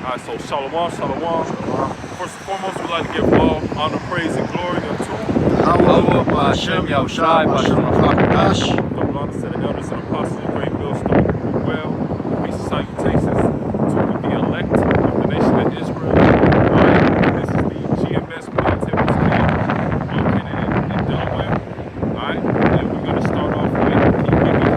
Alright, so shalom, shalom. First and foremost, we'd like to give all honor, praise, and glory unto Allah, Ba'Hashem, Yahushai, Ba'Hashem, HaKadosh. double honor to the elders and apostles of Great Millstone. Well, peace and salutations to the elect of the nation of Israel. Alright, this is the GMS Delaware January in Delaware. Alright, and we're going to start off with keep giving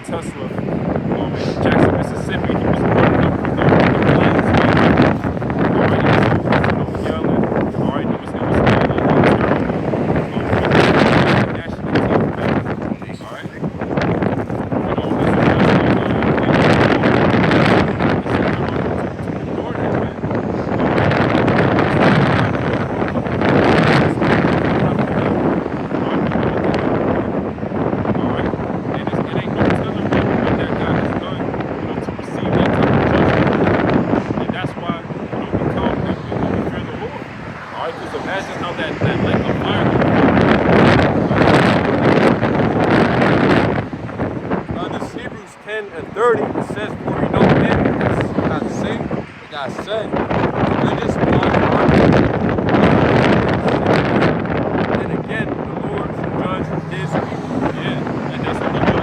Tesla, in Jackson, Mississippi. He was running up with the planes, man. Alright, he was yelling. Alright, it was terrible. National team, man. Alright. Imagine how that lake of fire. This Hebrews 10 and 30, it says, for we know him that hath saved, that hath said, vengeance belongs unto me. And again, the Lord shall judge his people. Yeah, and that's what he does.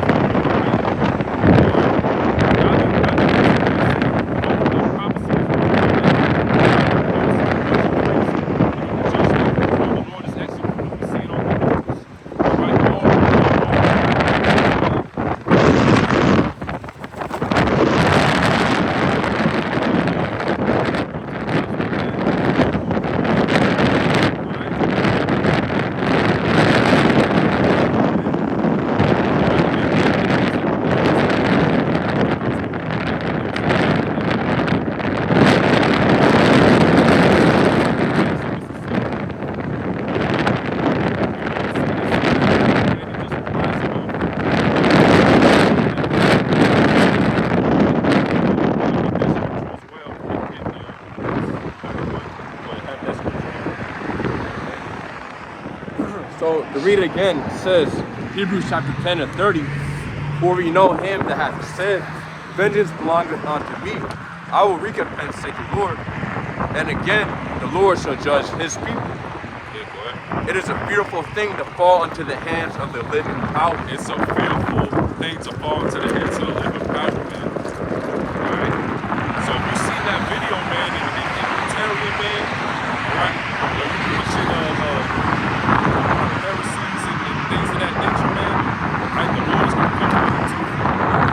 So to read it again, it says, Hebrews chapter 10 and 30, for we know him that hath said, vengeance belongeth unto me. I will recompense, saith the Lord. And again, the Lord shall judge his people. It is a fearful thing to fall into the hands of the living power. It's a fearful thing to fall into the hands of the living power, man. Alright? So if you see that video, man, and you tell me, man, alright, when you pushing Pharisees and things of that nature, man, right, the Lord is going to come to you too.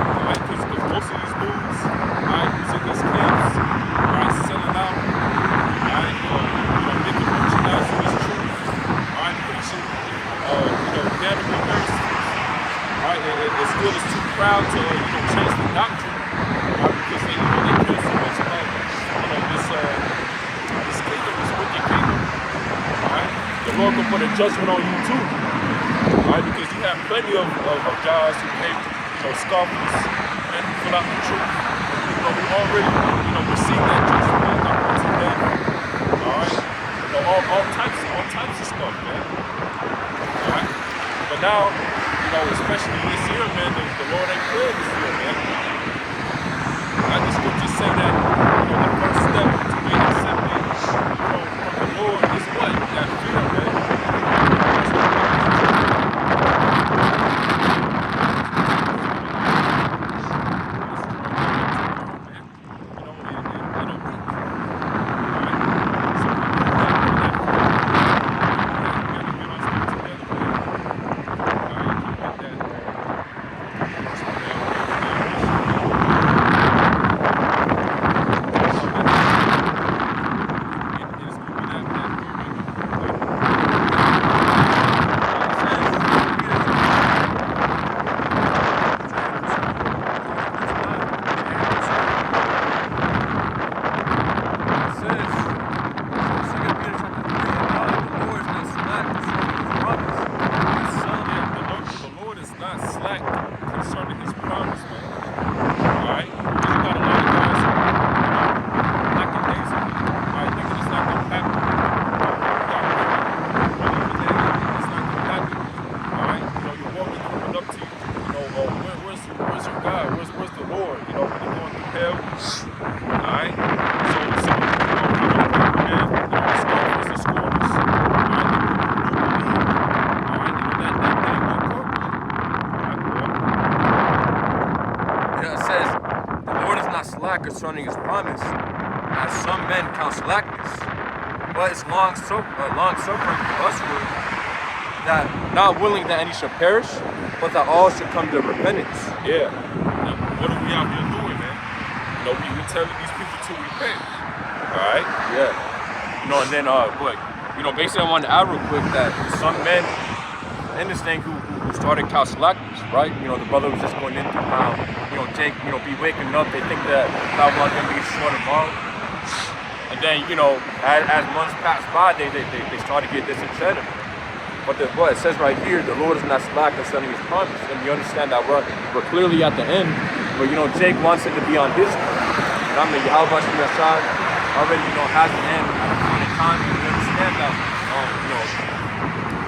Alright, because most of these dudes, alright, who's in these camps, alright, selling out, alright, making merchandise of this truth, alright, preaching, gathering mercy, alright, and still is too proud to, change the doctrine, alright, because they care so much about, this kingdom, this wicked kingdom, alright. The Lord will put a judgment on you too, alright, because you have plenty of guys who came, scoffers and who put out the truth, who already, received that judgment, not to death, alright, all types of stuff, man, alright. But now, especially this year, man, the Lord ain't clear this year, man. Like the scriptures say that, the first step to being accepted from the Lord is what? That fear, man. concerning his promise, as some men count slackness, but it's long suffering for usward, that not willing that any should perish, but that all should come to repentance. Yeah. Now, what are we out here doing, man? We telling these people to repent. All right? Yeah. And then, but, basically I wanted to add real quick that some men in this thing who started count slackness, right? The brother was just going into how, Jake, be waking up. They think that God wants them to be short tomorrow. And then, as months pass by, they start to get disenchanted. But it says right here, the Lord is not slack concerning his promise. And you understand that we're clearly at the end. But, Jake wants it to be on his time. And I'm the Yahweh Shemashai already, has an end on the time. And we understand that,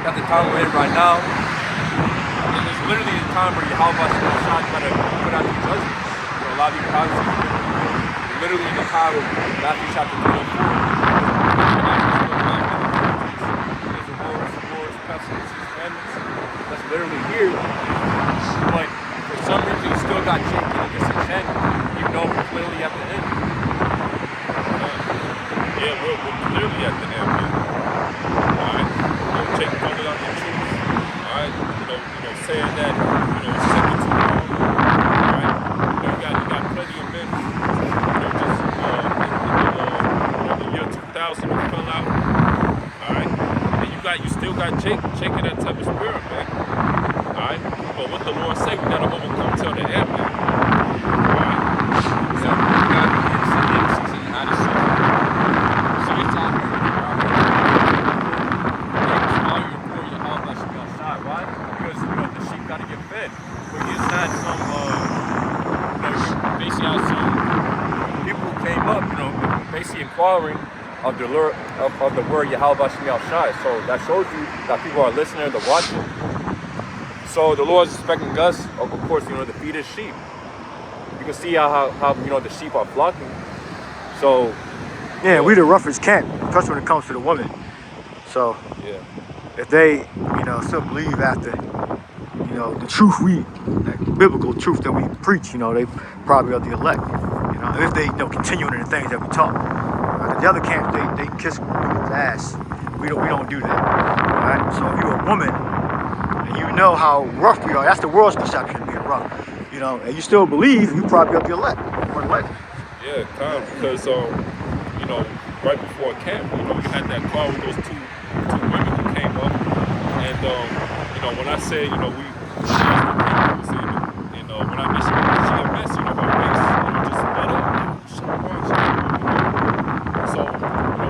at the time we're in right now, it's literally the time where Yahweh Shemashai is going to put out the judgment. A lot of these prophecies have been fulfilled. Literally in the time of Matthew chapter 24. That's literally here, but for some reason you still got Jake in a disenchantment, even though we're clearly at the end. Yeah, we're clearly at the end, man. Alright? Jake pointed out the truth. Alright? Saying that, it's second to the alright? You got plenty of men, just in the year 2000 who fell out. Alright? And you still got Jake in that type of spirit, man. Alright? But what the Lord say, we gotta overcome till the end, man. Alright? So we got in season, out of season. So it's out here. All your poor, your house that should be outside. Why? Because the sheep gotta get fed. But you just had some basically had some people who came up, basically inquiring of the word Yahweh Shai. So that shows you that people are listening, they're watching. So the Lord is expecting us, of course, to feed his sheep. You can see how the sheep are flocking. So yeah, we the roughest camp, especially when it comes to the women. So yeah, if they still believe after the truth that biblical truth that we preach, they probably are the elect. If they continue in the things that we taught. The other camps, they kiss people's ass. We don't do that. All right. So if you're a woman and you know how rough we are, that's the world's perception of being rough. And you still believe, you probably are the elect. One elect. Yeah, because right before camp, you had that call with those two women who came up, and when I say we when I mentioned she a mess, her face just lit up. So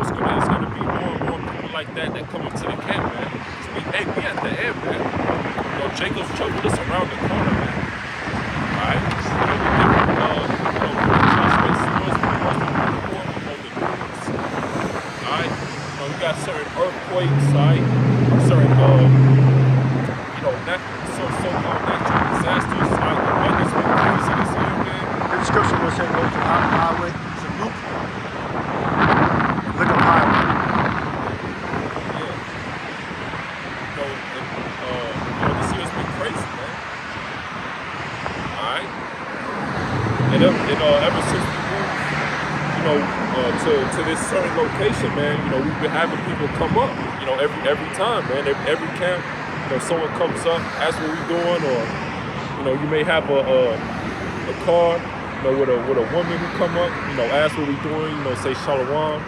it's gonna be more and more people like that come into the camp, man. So we at the end, man. Jacob's trouble us around the corner, man. Alright? Alright? We got certain earthquakes, alright? Certain so-called natural disasters, alright? The weather's been crazy this year, man. The scripture will say go to the highway, to Luke, and look up highway. This year's been crazy, man. Alright? And ever since we moved, to this certain location, man, we've been having people come up, every time, man. Every camp, someone comes up, asks what we're doing, or, you may have a car, with a woman who come up, ask what we're doing, say shalom,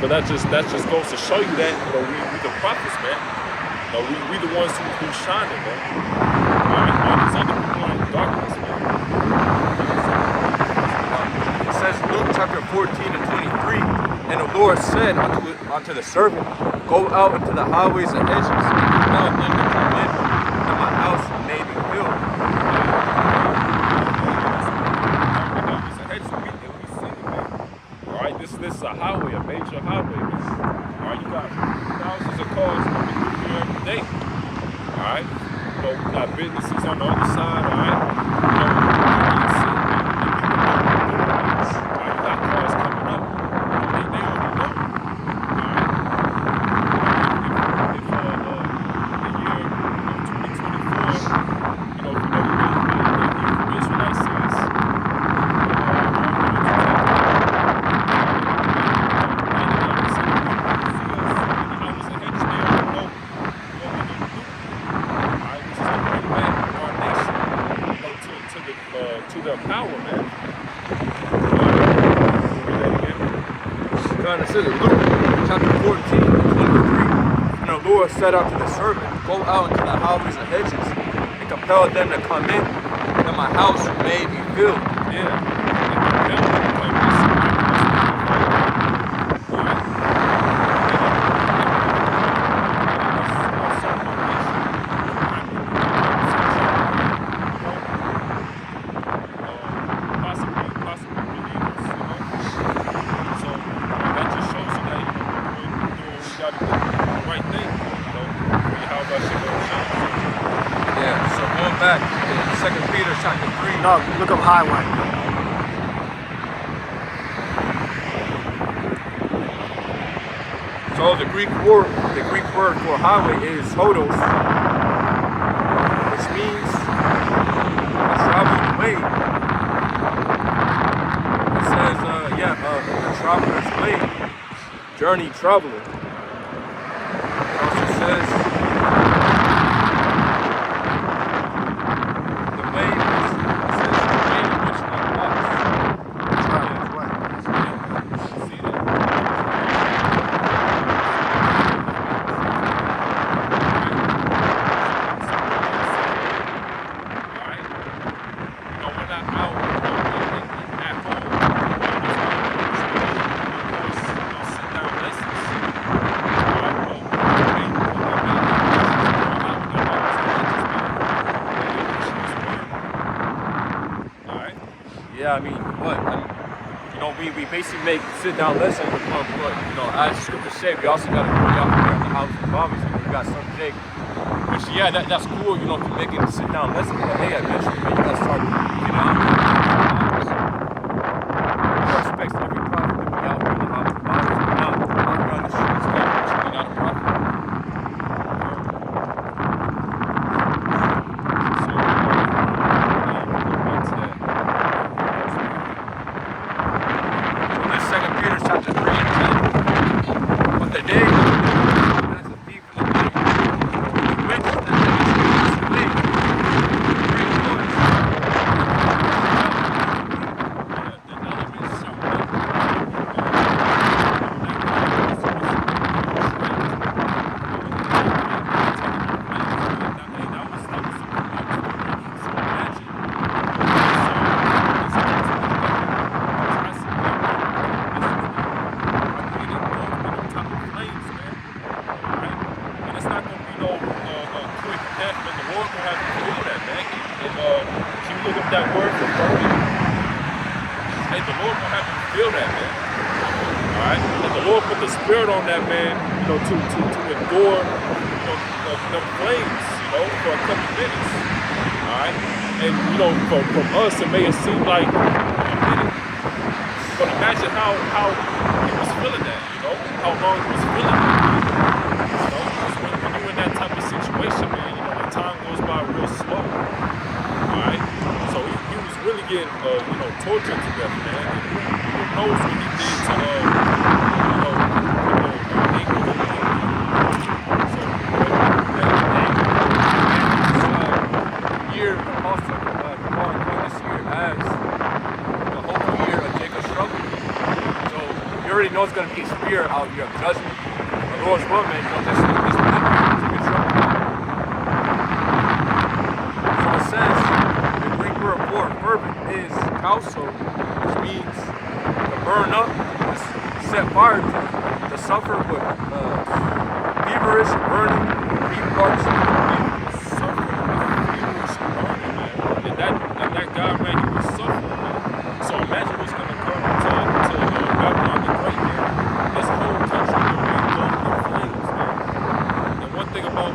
But that just goes to show you that, we the prophets, man. We the ones who shining, man. All these other people are in darkness, man. it says Luke chapter 14 and 23, and the Lord said unto the servant, go out into the highways and hedges, and compel them to come in, that my house may be filled. It's a hedge that we see, man. All right, this is a highway, a major highway, man. All right, you got thousands of cars coming through here every day. All right, we got businesses on the other side. All right, you got cars coming up. They already know. All right, if the year 2024, the Israelites says, says in Luke chapter 14, 23, and the Lord said unto the servant, go out into the highways and hedges, and compel them to come in, that my house may be filled. Back in 2 Peter chapter 3. No, look up highway. So the Greek word for highway is hodos, which means a traveled way. It says, a traveler's way, journey traveler. It also says, yeah, I mean, we basically make sit-down lessons with what, as the scripture said, we also got to go out there in the house of Bobby, so we got some Jake. Which, yeah, that's cool, to make it a sit-down lesson, but hey, eventually, man, you got to start, respects every prophet to be out here in the house of Bobby, so not out here on the streets, but you're not a prophet. Chapter 3 and 10. But the day as a thief in the night, the witch that is the lake, great noise. The elements shall that word for burning. Hey, the Lord will have you feel that, man. Alright? And the Lord put the spirit on that man, to endure, the flames, for a couple minutes. Alright? And, from us, it may have seemed like a minute. But imagine how he was feeling that, how long he was feeling that. Because when you're in that type of situation, man, the time goes by real slow. Alright? So he was really getting, tortured to death, man. Who knows what he did to, year, also, this year as the whole year of Jacob's struggle. So you already know it's going to be a spear out here of judgment. The Lord's will, man, this Jacob's struggle. So it says, the Greek word for fervent is kauso, which means to burn up, to set fire to suffer with feverish, burning, deep parts. That guy, man, he was suffering, man. So imagine what's going to come to Babylon the Great, man. This whole country will be engulfed in flames, man. And one thing about,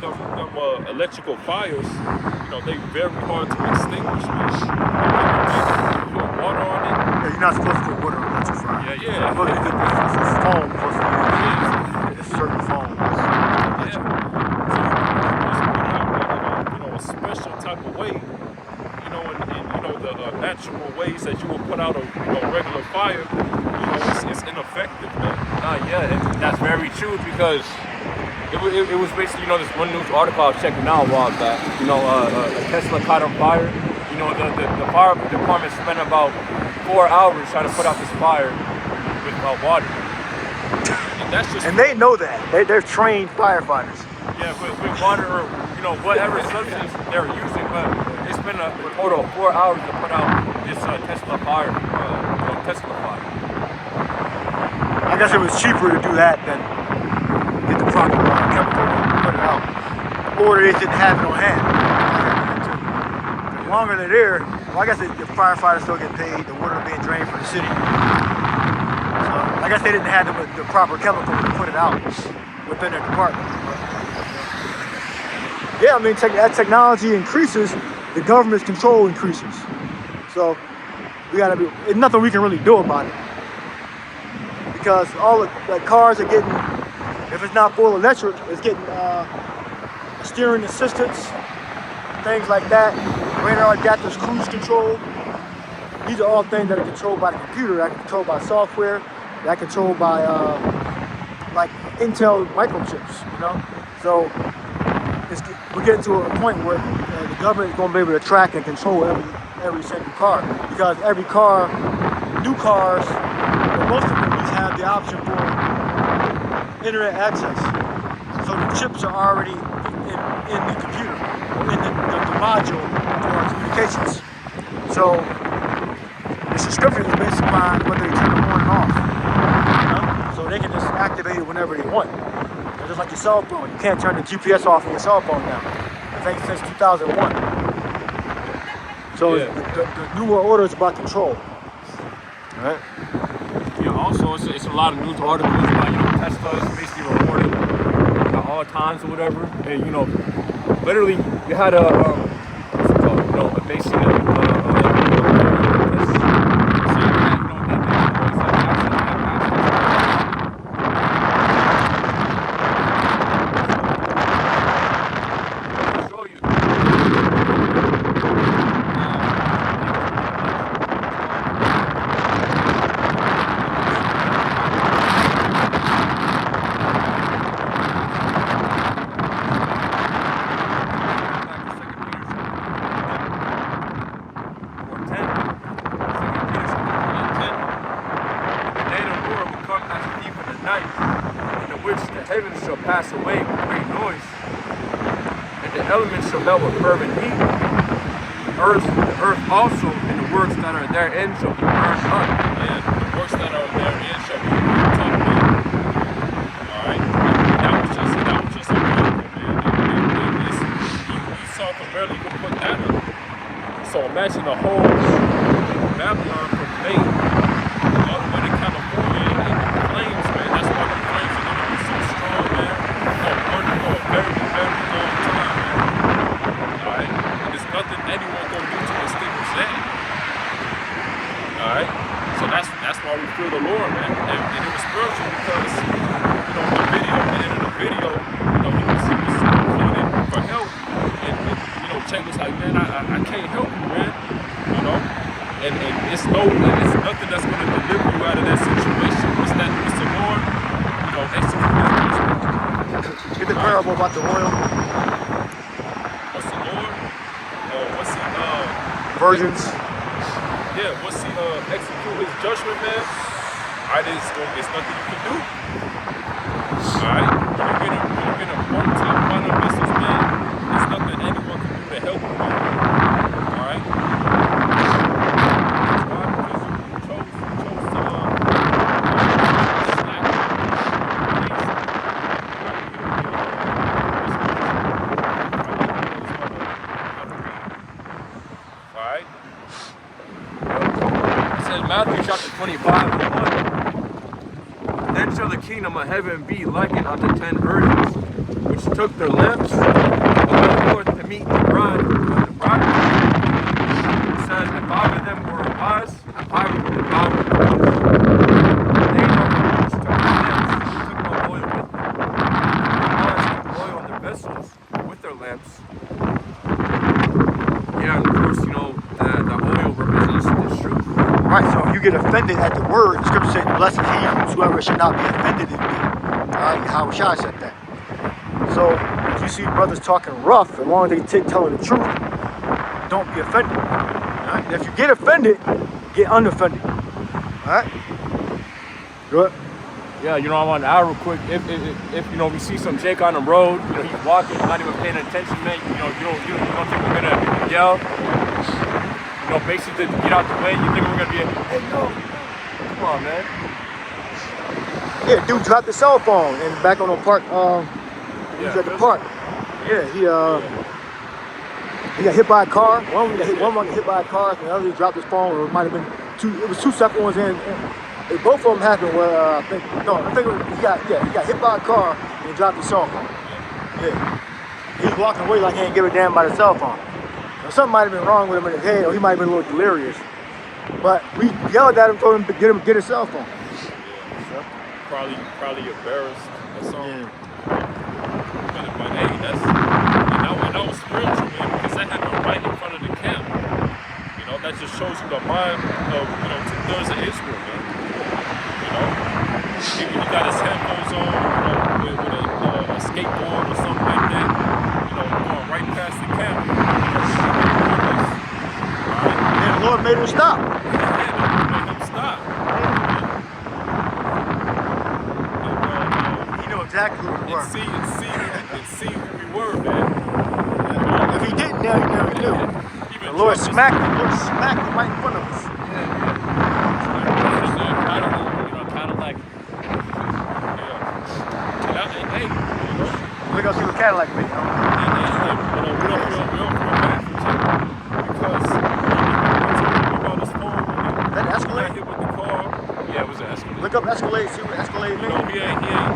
them electrical fires, they very hard to extinguish, man. You put water on it. Yeah, you're not supposed to put water on electric fire. Yeah. It's foam supposed to be. It's certain foam. Yeah. So you put out, a special type of way. The natural ways that you would put out a regular fire, it's ineffective, man. That's very true because it was basically, this one news article I was checking out a while back. A Tesla caught on fire. The fire department spent about 4 hours trying to put out this fire with water. And that's just And they know that. They're trained firefighters. Yeah, with water or, you know, whatever substance they're using, but they spend a total of 4 hours to put out this Tesla fire, Tesla fire. I guess it was cheaper to do that than get the proper chemical and put it out. Or they didn't have it on hand. The longer they're there, well, I guess the firefighters still get paid, the water being drained from the city. So I guess they didn't have the proper chemical to put it out within their department. Yeah, I mean, as technology increases, the government's control increases. So we gotta be, there's nothing we can really do about it. Because all the cars are getting, if it's not full electric, it's getting steering assistance, things like that, radar adapters, cruise control. These are all things that are controlled by the computer, that are controlled by software, that are controlled by like Intel microchips, you know? So we're getting to a point where the government is going to be able to track and control every single car. Because every car, new cars, most of them have the option for internet access. So the chips are already in the computer, in the module for communications. So the subscription is based upon whether they turn it on and off. You know? So they can just activate it whenever they want. It's just like your cell phone. You can't turn the GPS off of your cell phone now. I think since 2001. So yeah. The newer order is about control. All right. Yeah, also, it's a lot of news articles about, you know, Tesla is basically reporting at all times or whatever. And, you know, literally, you had a, what's it called, you know, a basically, pass away with great noise, and the elements shall melt with fervent heat. The earth also, and the works that are therein shall be burned up. And the works that are therein shall be burned up. Alright? That was just a miracle, man. You saw the barely even put that up. So imagine the whole Babylon from Maine all the way to California in flames, man. That's why the flames are going to be so strong, man. For a very, very long time, man. Alright? And there's nothing anyone going to do to extinguish that. Alright? So that's why we fear the Lord, man. And it was spiritual because, you know, the video, at the end of the video, you know, he was pleading for help. And you know, Jake was like, man, I can't help you, man. You know? And it's nothing that's going to deliver you out of that situation. It's the Lord, you know, execute his judgment. Get the parable about the oil. What's the Lord? What's he, virgins. Yeah, what's he, execute his judgment, man? It's nothing you can do. Alright? When you're in a multi-minor businessman, there's nothing anyone can do to help you, man. Alright? Matthew chapter 25:1. Then shall the kingdom of heaven be likened unto 10 virgins, which took their lamps and went forth to meet the bride of the bridegroom. It says, and 5 of them were wise, and 5 of them were foolish. They were which took their lamps, and took no oil with them. The wise took oil in their vessels with their lamps. Yeah, and of course, you know, the oil represents the truth. Right, so if you get offended at the word, the scripture said, blessed is he whosoever should not be offended in me. Alright, how Shai said that. So if you see brothers talking rough, as long as they telling the truth, don't be offended. Alright, and if you get offended, get unoffended. Alright? Good. Yeah, you know, I'm on out real quick. If you know we see some Jake on the road, you know, he's walking, not even paying attention, man. You know, you don't think we're gonna yell? You know, basically to get out the way. You think we're gonna be, hey, no, come on, man. Yeah, dude dropped his cell phone and back on the park. He was at the park. Yeah, he got hit by a car. One got hit by a car, and the other dropped his phone. Or it might have been two. It was two separate ones. And both of them happened where I think it was, he got hit by a car and dropped his cell phone. Yeah, he's walking away like he ain't give a damn about his cell phone. Now, something might have been wrong with him in his head, or he might have been a little delirious. But we yelled at him, told him to get his cell phone. Probably embarrassed or something. Yeah. But hey, that was spiritual, man, because that happened right in front of the camp. You know, that just shows you the mind of, you know, 2/3 of Israel, man. You know, he got his headphones on, you know, with a skateboard or something like that. You know, going right past the camp. And the Lord made him stop. Exactly who we were. And see who we were, man. If he didn't, now he never knew. The Lord smacked him right in front of us. Kind of like, hey, Look up to the Cadillac, man. we don't feel bad for Jake because about his phone. That Escalade? Hit with the car. Yeah, it was an Escalade. Look up Escalade, see what Escalade means. You know, he ain't even saying.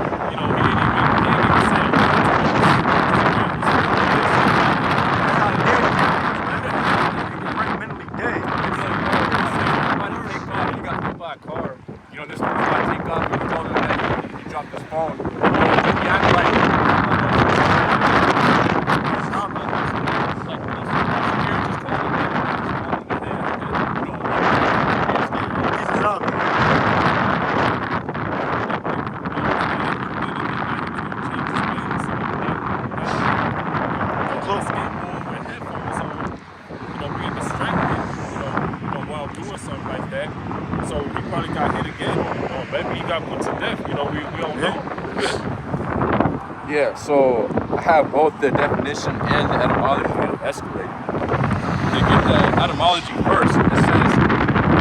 Yeah, so I have both the definition and the etymology of Escalade. To get the etymology first, it says,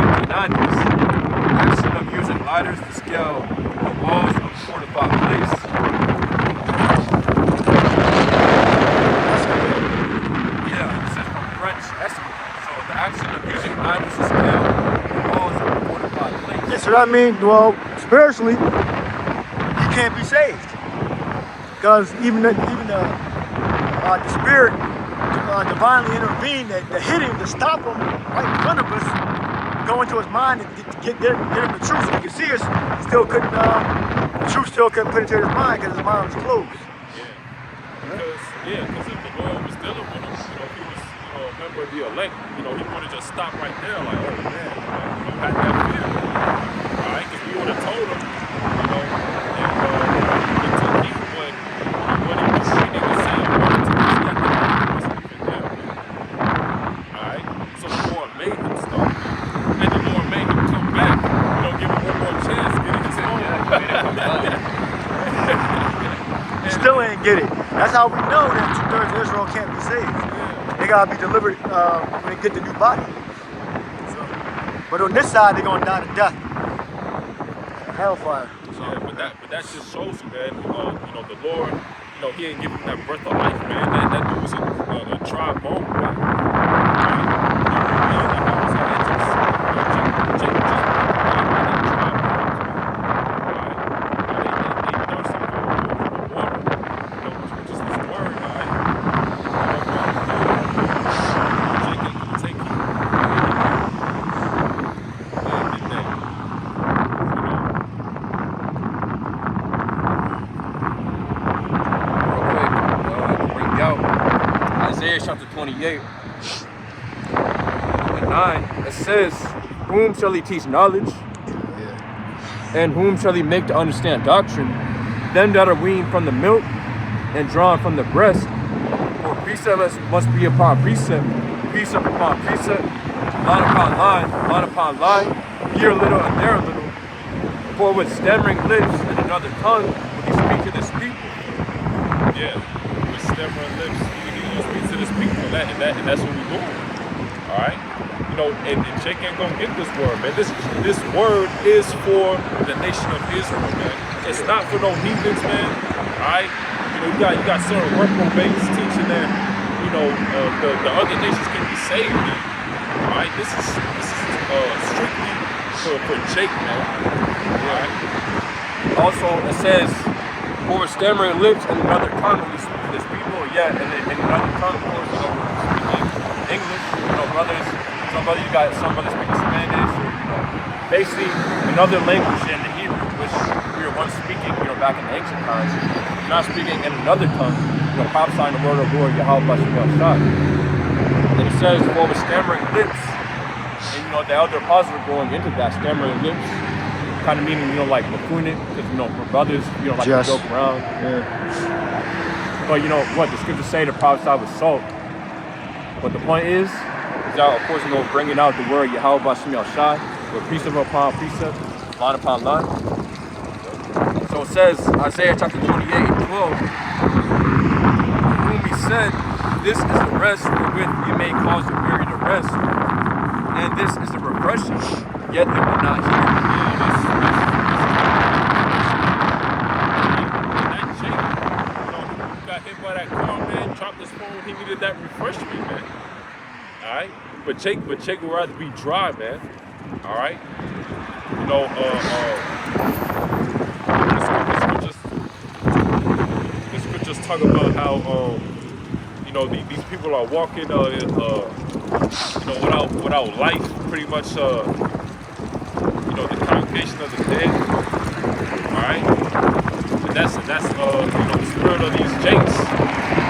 "Fifty-nines, action of using ladders to scale the walls of a fortified place." Yeah, it says from French, escalade. So the action of using ladders to scale the walls of a fortified place. Yeah, so that means, well, spiritually, you can't be saved. Because even the spirit divinely intervened to hit him, to stop him right in front of us, go into his mind and get him the truth. So he could see us, he still couldn't, the truth still couldn't penetrate his mind because his mind was closed. Because if the Lord was dealing with him, you know, he was, you know, a member of the elect, you know, he would have just stopped right there, like, oh man, you know, had that fear. All right, because we would have told him, you know, and it took heed what he was saying, what he was saying, all right, so the Lord made him stop, and the Lord made him come back, you know, give him one more chance, get his phone. Still ain't get it. That's how we know that 2/3 of Israel can't be saved. They gotta be delivered when they get the new body. So, but on this side, they're gonna die to death. Hellfire. Yeah, but that just shows you, man. You know, the Lord, you know, He ain't giving him that breath of life, man. That dude was a tribe bone, man. Chapter 28 and 9, it says, "Whom shall he teach knowledge? And whom shall he make to understand doctrine? Them that are weaned from the milk and drawn from the breast. For precept must be upon precept, precept upon precept, line upon line upon line, here a little and there a little. For with stammering lips and another tongue when he speaks to this people. Yeah, with stammering lips, he gonna speak to this people, and that's what we doing. All right, you know, and Jake ain't gonna get this word, man. This word is for the nation of Israel, man. It's not for no heathens, man. All right, you know, you got certain reprobates teaching that, you know, the other nations can be saved, man. All right, this is strictly for Jake, man. All right. Also, it says, for stammering lips and another tongue when you speak to this people, yeah, and another tongue, of course, you know, speaking English, you know, brothers, some brothers speaking Spanish, or, you know, basically another language in the Hebrew, which we were once speaking, you know, back in the ancient times. You're not speaking in another tongue, you know, prophesying the word of the Lord, Yahweh Bashem Shah. And it says, for stammering lips, and, you know, the elder apostles were going into that, stammering lips, kind of meaning, you know, like buffooning, because, you know, for brothers, you know, like to joke around. Yeah. But, you know, what the scriptures say, the prophesy with salt. But the point is that, of course, you know, bringing out the word Yahweh Bashem Shai, with precept upon precept, line upon line. So it says, Isaiah chapter 28:12, whom he said, this is the rest wherewith you may cause the weary to rest, and this is the refreshing, yet they will not hear. By that car, man, dropped his phone. He needed that refreshment, man. All right, but Jake would rather be dry, man. All right, you know, this could just talk about how, you know, these people are walking, you know, without life, pretty much, you know, the congregation of the dead. All right. And that's you know, the spirit of these Jakes.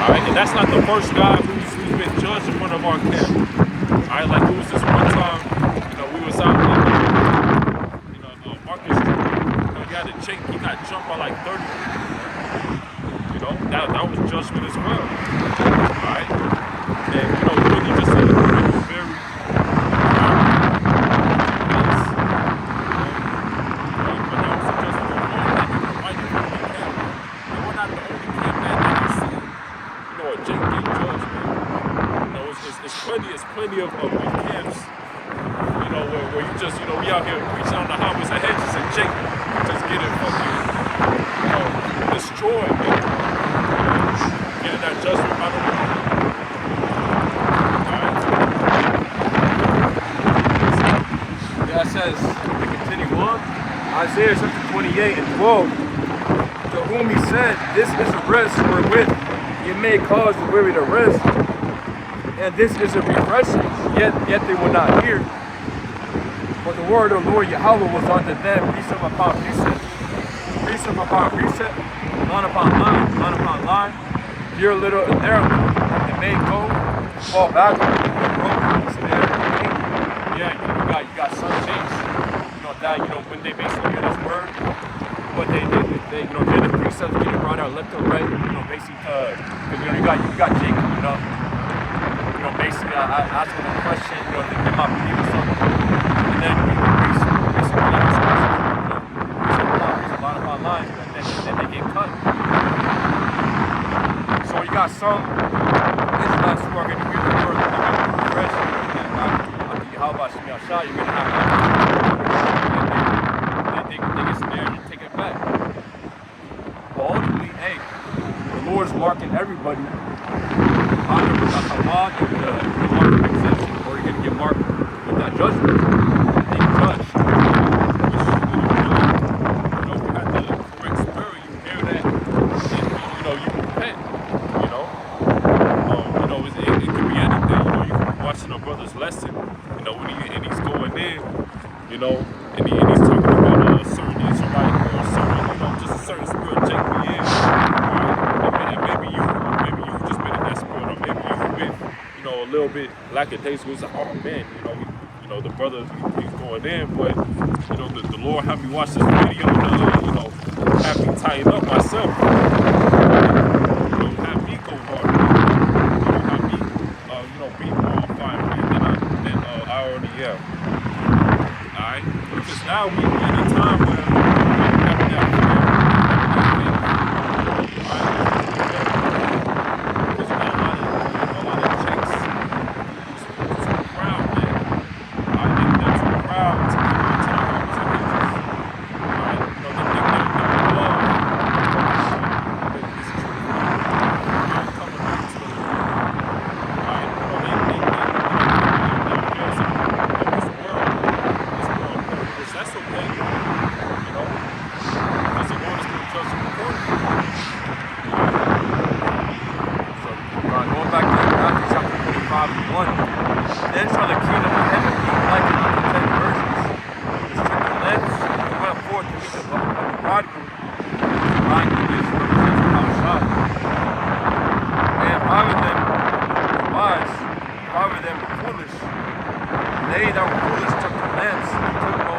Alright, and that's not the first guy who's been judged in front of our camp. Alright, like it was this one time, you know, we was out in, you know, Market Street. You know, you had a Jake, he got jumped by like 30 people. You know, that was judgment as well. Alright. And you know, really just a very plenty of camps, you know, where you just, you know, we out here preaching on the highways and hedges, and Jake just getting fucking, you know, destroyed, man. Getting that judgment by the Lord. Alright. Yeah, it says, to continue on, Isaiah chapter 28:12, to whom he said, this is a rest wherewith you may cause the weary to rest, and this is a refreshing, yet they will not hear. But the word of the Lord Yahweh was unto them, precept upon precept, line upon line, here a little and there a little, and may go, fall backward, yeah, you got some things, you know, that, you know, when they basically hear this word, but they you know, hear the precepts getting brought out left and right, you know, basically, because, you know, you got Jacob, you know. You know, basically, I ask them a question, you know, they might believe in something, and then basically, like this question, you know, there's a lot of online, and then they get cut. So you got some Israelites who are going to hear the word, they're going to be refreshed, after Yahweh Shemiah Shah, you're going to have they get snared and take it back. But ultimately, hey, the Lord's marking everybody. Either with that tawad, or the mark of exemption, or you're going to get marked with that judgment. Being judged. You know, if you got the correct spirit, you hear that, and, you know, you repent. You know, it could be anything. You know, you could be watching a brother's lesson. You know, and he's going in. You know, and he's talking about a certain Israelite or a certain, you know, just a certain spirit Jake be in. Right? And maybe you just been in that spirit, or maybe you've been, you know, a little bit lackadaisical. It's like, oh man, you know, the brother he's going in, but you know, the Lord had me watch this video to, you know, have me tighten up myself. You know, have me go hard. You know, have me, you know, be more on fire than I already am. Alright? Because now we in a time where we have that fear. meet the bridegroom. The bridegroom is represented outside. And five of them were wise, five of them were foolish. They that were foolish took the lamps and took no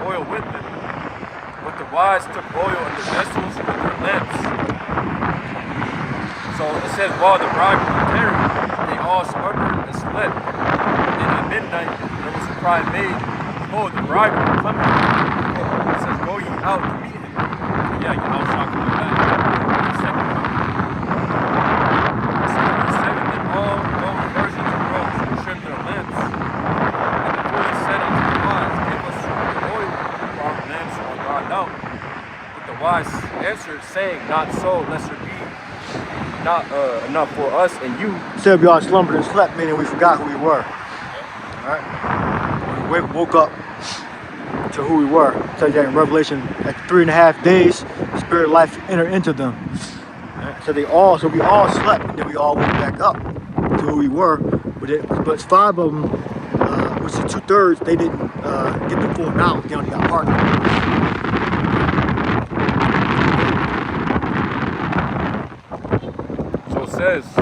oil with them. But the wise took oil in the vessels with their lamps. So it says, while the bridegroom tarried, they all slumbered and slept. And at midnight there was a cry made, behold, the bridegroom coming. It says, go ye out to meet him. So yeah, your house shall come back. The second coming. It says, verse 7, then all those virgins arose and trimmed their lamps. And the foolish said unto the wise, give us the oil, for our lamps are gone out. But the wise answered, saying, not so, lest there be not enough for us and you. Said we all slumbered and slept, meaning we forgot who we were. All right? We woke up to who we were. It says that in Revelation, at 3.5 days, the spirit of life entered into them. Right? So we all slept, and then we all went back up to who we were. But 5 of them, which is 2/3, they didn't get the full knowledge. They only got part of it. Says, verse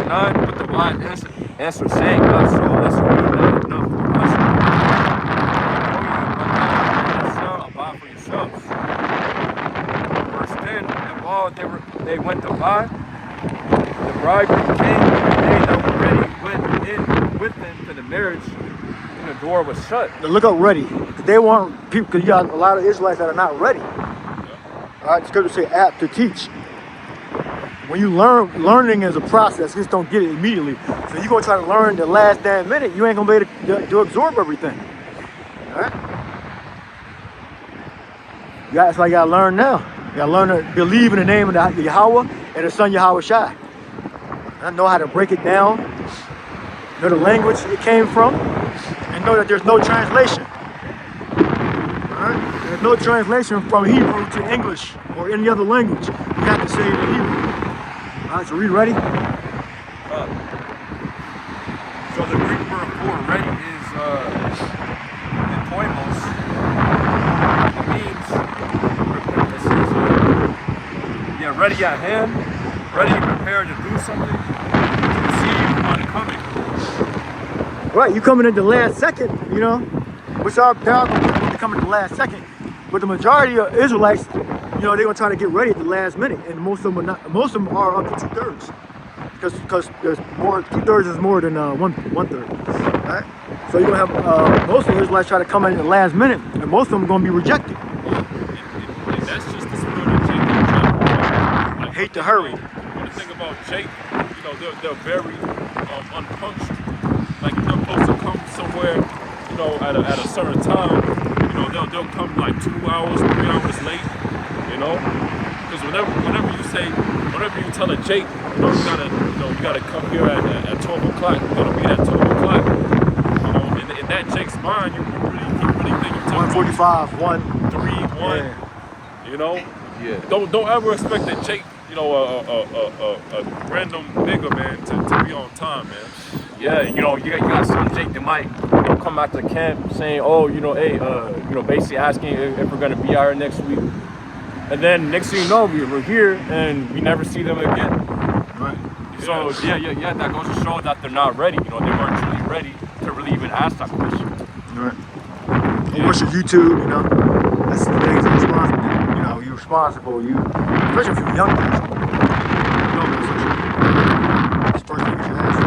9, but the wise answered, saying, not so, lest there be not enough for us. Abide for yourselves. Verse 10, and while they went to buy, the bridegroom came, and they that were ready went in with them to the marriage, and the door was shut. Now look up ready. They weren't people, because you got a lot of Israelites that are not ready. All right, scripture say apt to teach. When you learning is a process, you just don't get it immediately. So you're gonna try to learn the last damn minute, you ain't gonna be able to absorb everything. All right? That's why you gotta learn now. You gotta learn to believe in the name of the Yahweh and the Son Yahweh Shai. And know how to break it down, know the language it came from, and know that there's no translation. All right? There's no translation from Hebrew to English or any other language. You have to say it in Hebrew. All right, so read ready. So the Greek word for ready is entoimos. It means, yeah, ready at hand, ready to prepare to do something, to receive one coming. Right, you coming in the last second, you know, which are to come in the last second. But the majority of Israelites, you know, they're gonna try to get ready at the last minute, and most of them are not. Most of them are up to 2/3, because there's more. 2/3 is more than 1/3. Right? So you're gonna have most of the Israelites try to come in at the last minute, and most of them are gonna be rejected. And that's just the spirit of Jacob. Like, Hate to hurry. When you think about Jacob, you know, they're very unpunched. Like they're supposed to come somewhere, you know, at a certain time. You know, they'll come like 2 hours, 3 hours late. You know, because whenever you tell a Jake, you gotta come here at 12 o'clock. You're gonna be at 12 o'clock. You know, in that Jake's mind, you really think you're talking 1:45, 1, 3, 1. Yeah. You know, Yeah. Don't ever expect a Jake, you know, a random nigga, man, to be on time, man. Yeah, you know, you got some Jake that might, you know, come out to camp saying, oh, you know, hey, you know, basically asking if we're gonna be out here next week. And then next thing you know, we're here and we never see them again. right. So yeah, that goes to show that they're not ready. You know, they weren't truly ready to really even ask that question. Right. Or what's your YouTube? You know, that's the things you're responsible. You know, you're responsible. Especially if you're young person. You know, that's the first thing you should ask.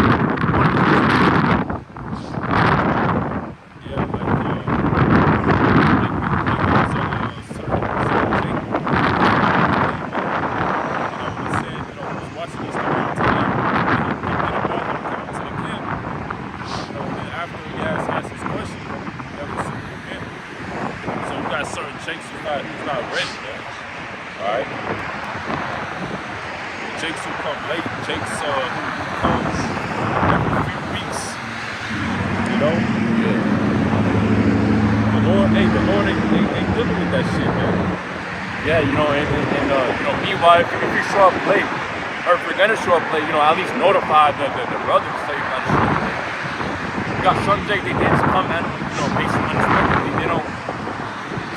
He's not ready, man. Alright? Jakes who come late, Jakes who comes every few weeks. You know? Yeah. The Lord, they dealing with that shit, man. Yeah, you know, and you know, meanwhile, if you show up late, or if you're gonna show up late, you know, at least notify the brothers that you're gonna show up late. You got some Jake, they just come and, you know, basically unexpectedly, they don't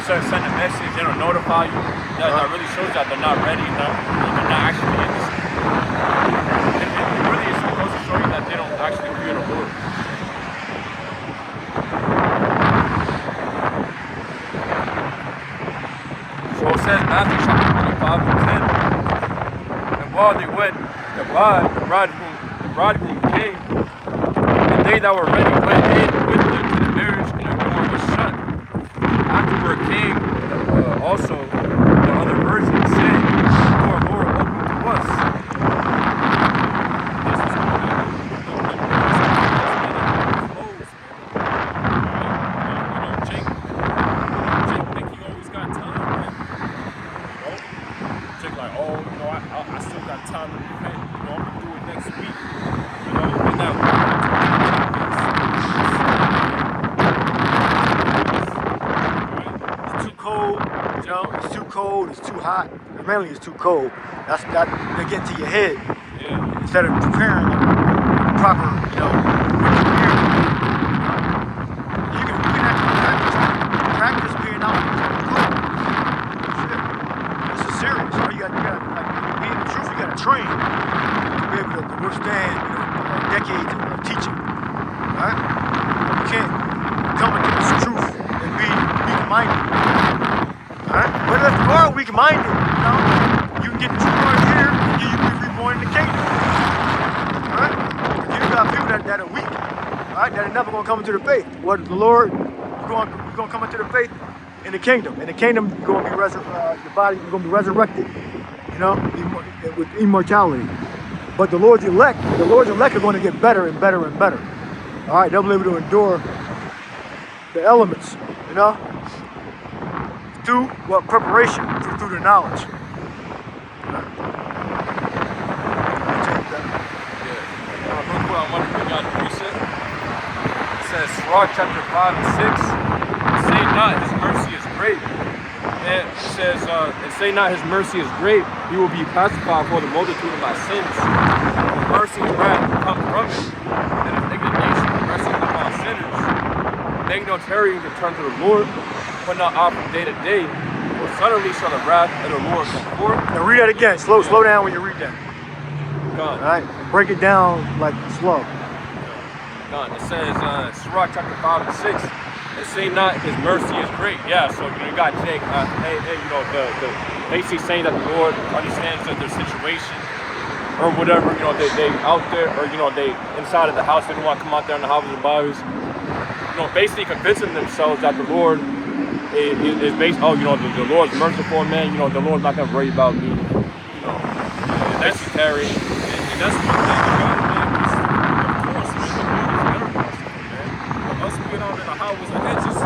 send a message, they don't notify you. That really shows that they're not ready, they're not actually in this. And it really is supposed to show you that they don't actually fear the Lord. So it says Matthew chapter 25 and 10. And while they went, the bridegroom came, and they that were ready went in with them to the marriage, and the door was shut. Afterward came also the other virgins, saying, Lord, Lord, open to us. This is what Jake think he always got time, man. Jake like, oh, I still got time to repent. I'm gonna do it next week. And that it's too cold, it's too hot. Mainly it's too cold. That they get to your head. Yeah. Instead of preparing proper, you can actually practice being out in the cold. Shit. This is serious. You got like being the truth, you gotta train to be able to withstand, decades of teaching. Alright? You can't come into this truth and be weak-minded. Alright? But if you are weak-minded, you can get the truth right here and you be reborn in the kingdom. Alright? You got people that are weak, alright, that are never gonna come into the faith. What the Lord, you're gonna come into the faith in the kingdom. In the kingdom, you're gonna be the body, you're gonna be resurrected, with immortality. But the Lord's elect are gonna get better and better and better. Alright, they'll be able to endure the elements, through what preparation, through the knowledge. It says, Sirach chapter 5 and 6, say not his mercy is great. And it says, and say not his mercy is great, he will be pacified for the multitude of my sins. For mercy and wrath come from it, and his indignation resting upon sinners. Make no tarrying to turn to the Lord, but not off from day to day, for suddenly shall the wrath of the Lord come forth. Now read that again. Slow down when you read that. Done. All right, break it down like slow. Done. It says, Sirach chapter 5 and 6. And say not his mercy is great. Yeah, so you got Jake. The basically saying that the Lord understands that their situation or whatever. They out there, or they inside of the house. They don't want to come out there in the houses and bodies. Basically convincing themselves that the Lord is based. The Lord's merciful, man. The Lord's not gonna worry about me. That's scary. And that's one thing about it, man. Of course, man, the Lord is very merciful, man. But us being out in the houses and hedges,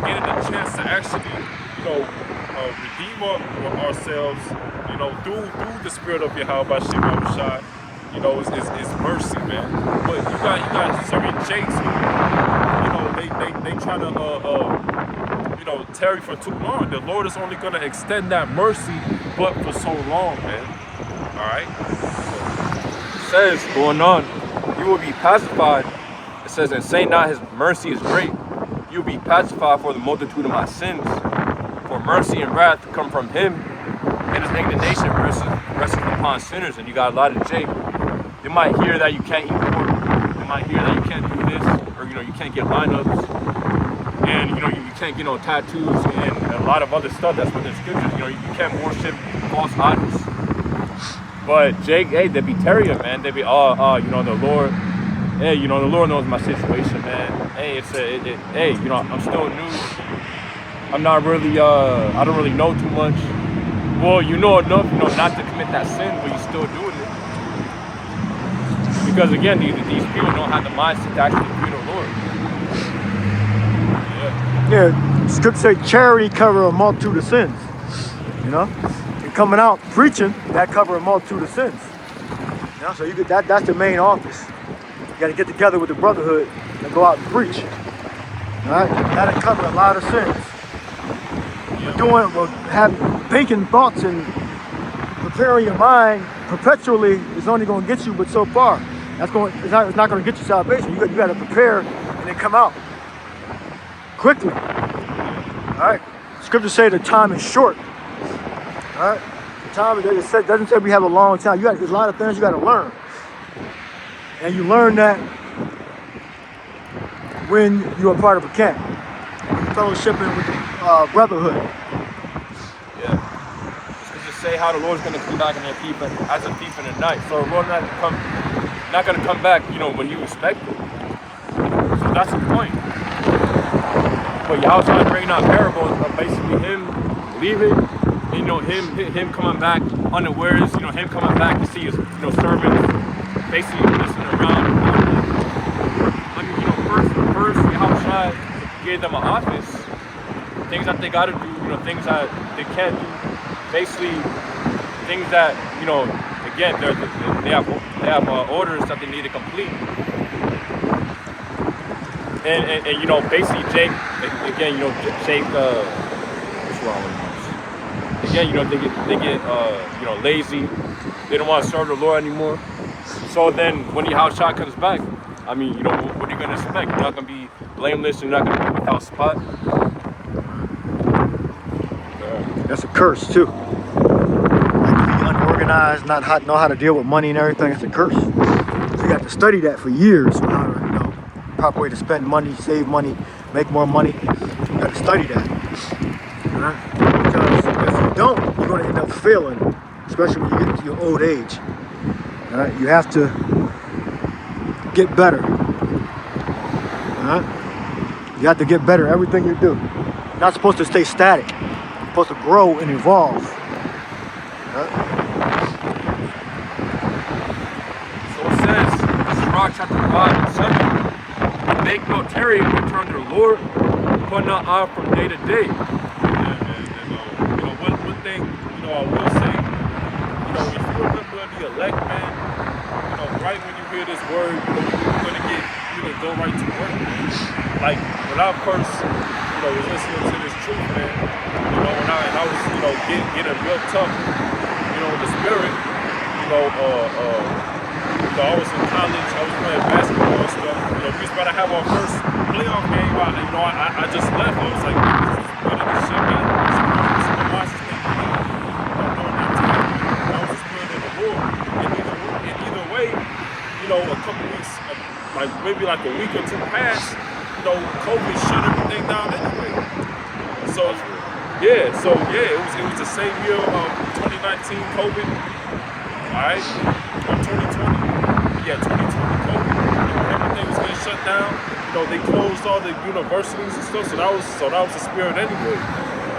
getting a chance to actually, redeem ourselves, through the spirit of Yahweh Shem Shai, is mercy, man. But you got certain Jakes who, they try to, tarry for too long. The Lord is only going to extend that mercy, but for so long, man. All right? It says, going on, you will be pacified. It says, and say not his mercy is great. You will be pacified for the multitude of my sins. For mercy and wrath come from him, and his indignation rests upon sinners. And you got a lot of Jake. They might hear that you can't eat pork. They might hear that you can't do this, or you can't get lineups, and you can't get tattoos and a lot of other stuff. That's what the scriptures. You can't worship false idols. But Jake, hey, they be tarrying, man. They be the Lord. Hey, the Lord knows my situation, man. Hey, I'm still new. I'm not really, I don't really know too much. Well, you know enough, not to commit that sin, but you're still doing it. Because again, these people don't have the mindset to actually fear the Lord. Yeah, scripture say charity cover a multitude of sins. And coming out preaching, that cover a multitude of sins. So you get that's the main office. You got to get together with the brotherhood and go out and preach. All right, that'll cover a lot of sins. Thinking thoughts and preparing your mind perpetually is only going to get you, but so far, it's not going to get you salvation. You got to prepare and then come out quickly. All right, Scriptures say the time is short. All right? The time doesn't say we have a long time. There's a lot of things you got to learn. And you learn that when you're a part of a camp. Fellowshipping with the brotherhood. Yeah. Just say how the Lord's going to come back in the thief as a thief in the night. So the Lord's not going to come back, when you expect it. So that's the point. But y'all trying to bring out parables of basically him leaving, and, him coming back unawares, him coming back to see his, servants basically messing around. I mean, first, Yahushua gave them an office, things that they got to do, things that they can't do, basically things that, again, they have orders that they need to complete. And basically Jake, again, Jake, what's wrong with us? Again, they get lazy. They don't want to serve the Lord anymore. So then when Yahushua comes back, I mean, what are you going to expect? You're not going to be blameless. You're not going to be without spot. That's a curse too. Like to be unorganized, not know how to deal with money and everything. That's a curse. So you got to study that for years. How to, proper way to spend money, save money, make more money. You got to study that. Right? Because if you don't, you're going to end up failing, especially when you get to your old age. Right? You have to get better. Right? You have to get better everything you do. You're not supposed to stay static. You're supposed to grow and evolve. Right? So it says, Sirach chapter 5 and 7. Make no tarry and return to the Lord, put not off from day to day. Yeah, man. And, one thing, I will say, if you remember the elect, man, right when you hear this word, you're going to get, go right to work, man. Like, when I first, was listening to this truth, man, when I was, getting real tough, in the spirit, I was in college, I was playing basketball and stuff. We was about to have our first playoff game. I just left. I was like, what is this shit, man? I'm watch this thing. During that time, I was just playing in the Lord. And either way, a couple weeks, maybe like a week or two past, COVID shut everything down anyway. So it was the same year of 2019 COVID. All right, or 2020. Yeah, 2020 COVID. Everything was getting shut down. They closed all the universities and stuff. So that was the spirit anyway.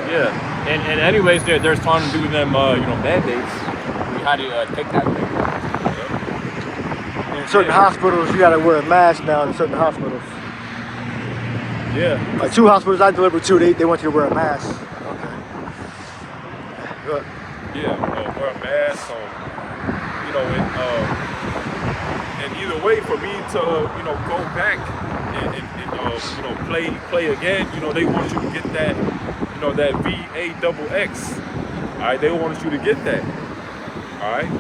Yeah, and anyways, they're trying to do them, mandates. We had to take that thing. In certain hospitals, you got to wear a mask now. In certain hospitals. Yeah. Like 2 hospitals I delivered to, they want you to wear a mask. Okay. Good. Yeah, wear a mask. And either way, for me to go back and play again, they want you to get that that VAXX. All right, they wanted you to get that. All right,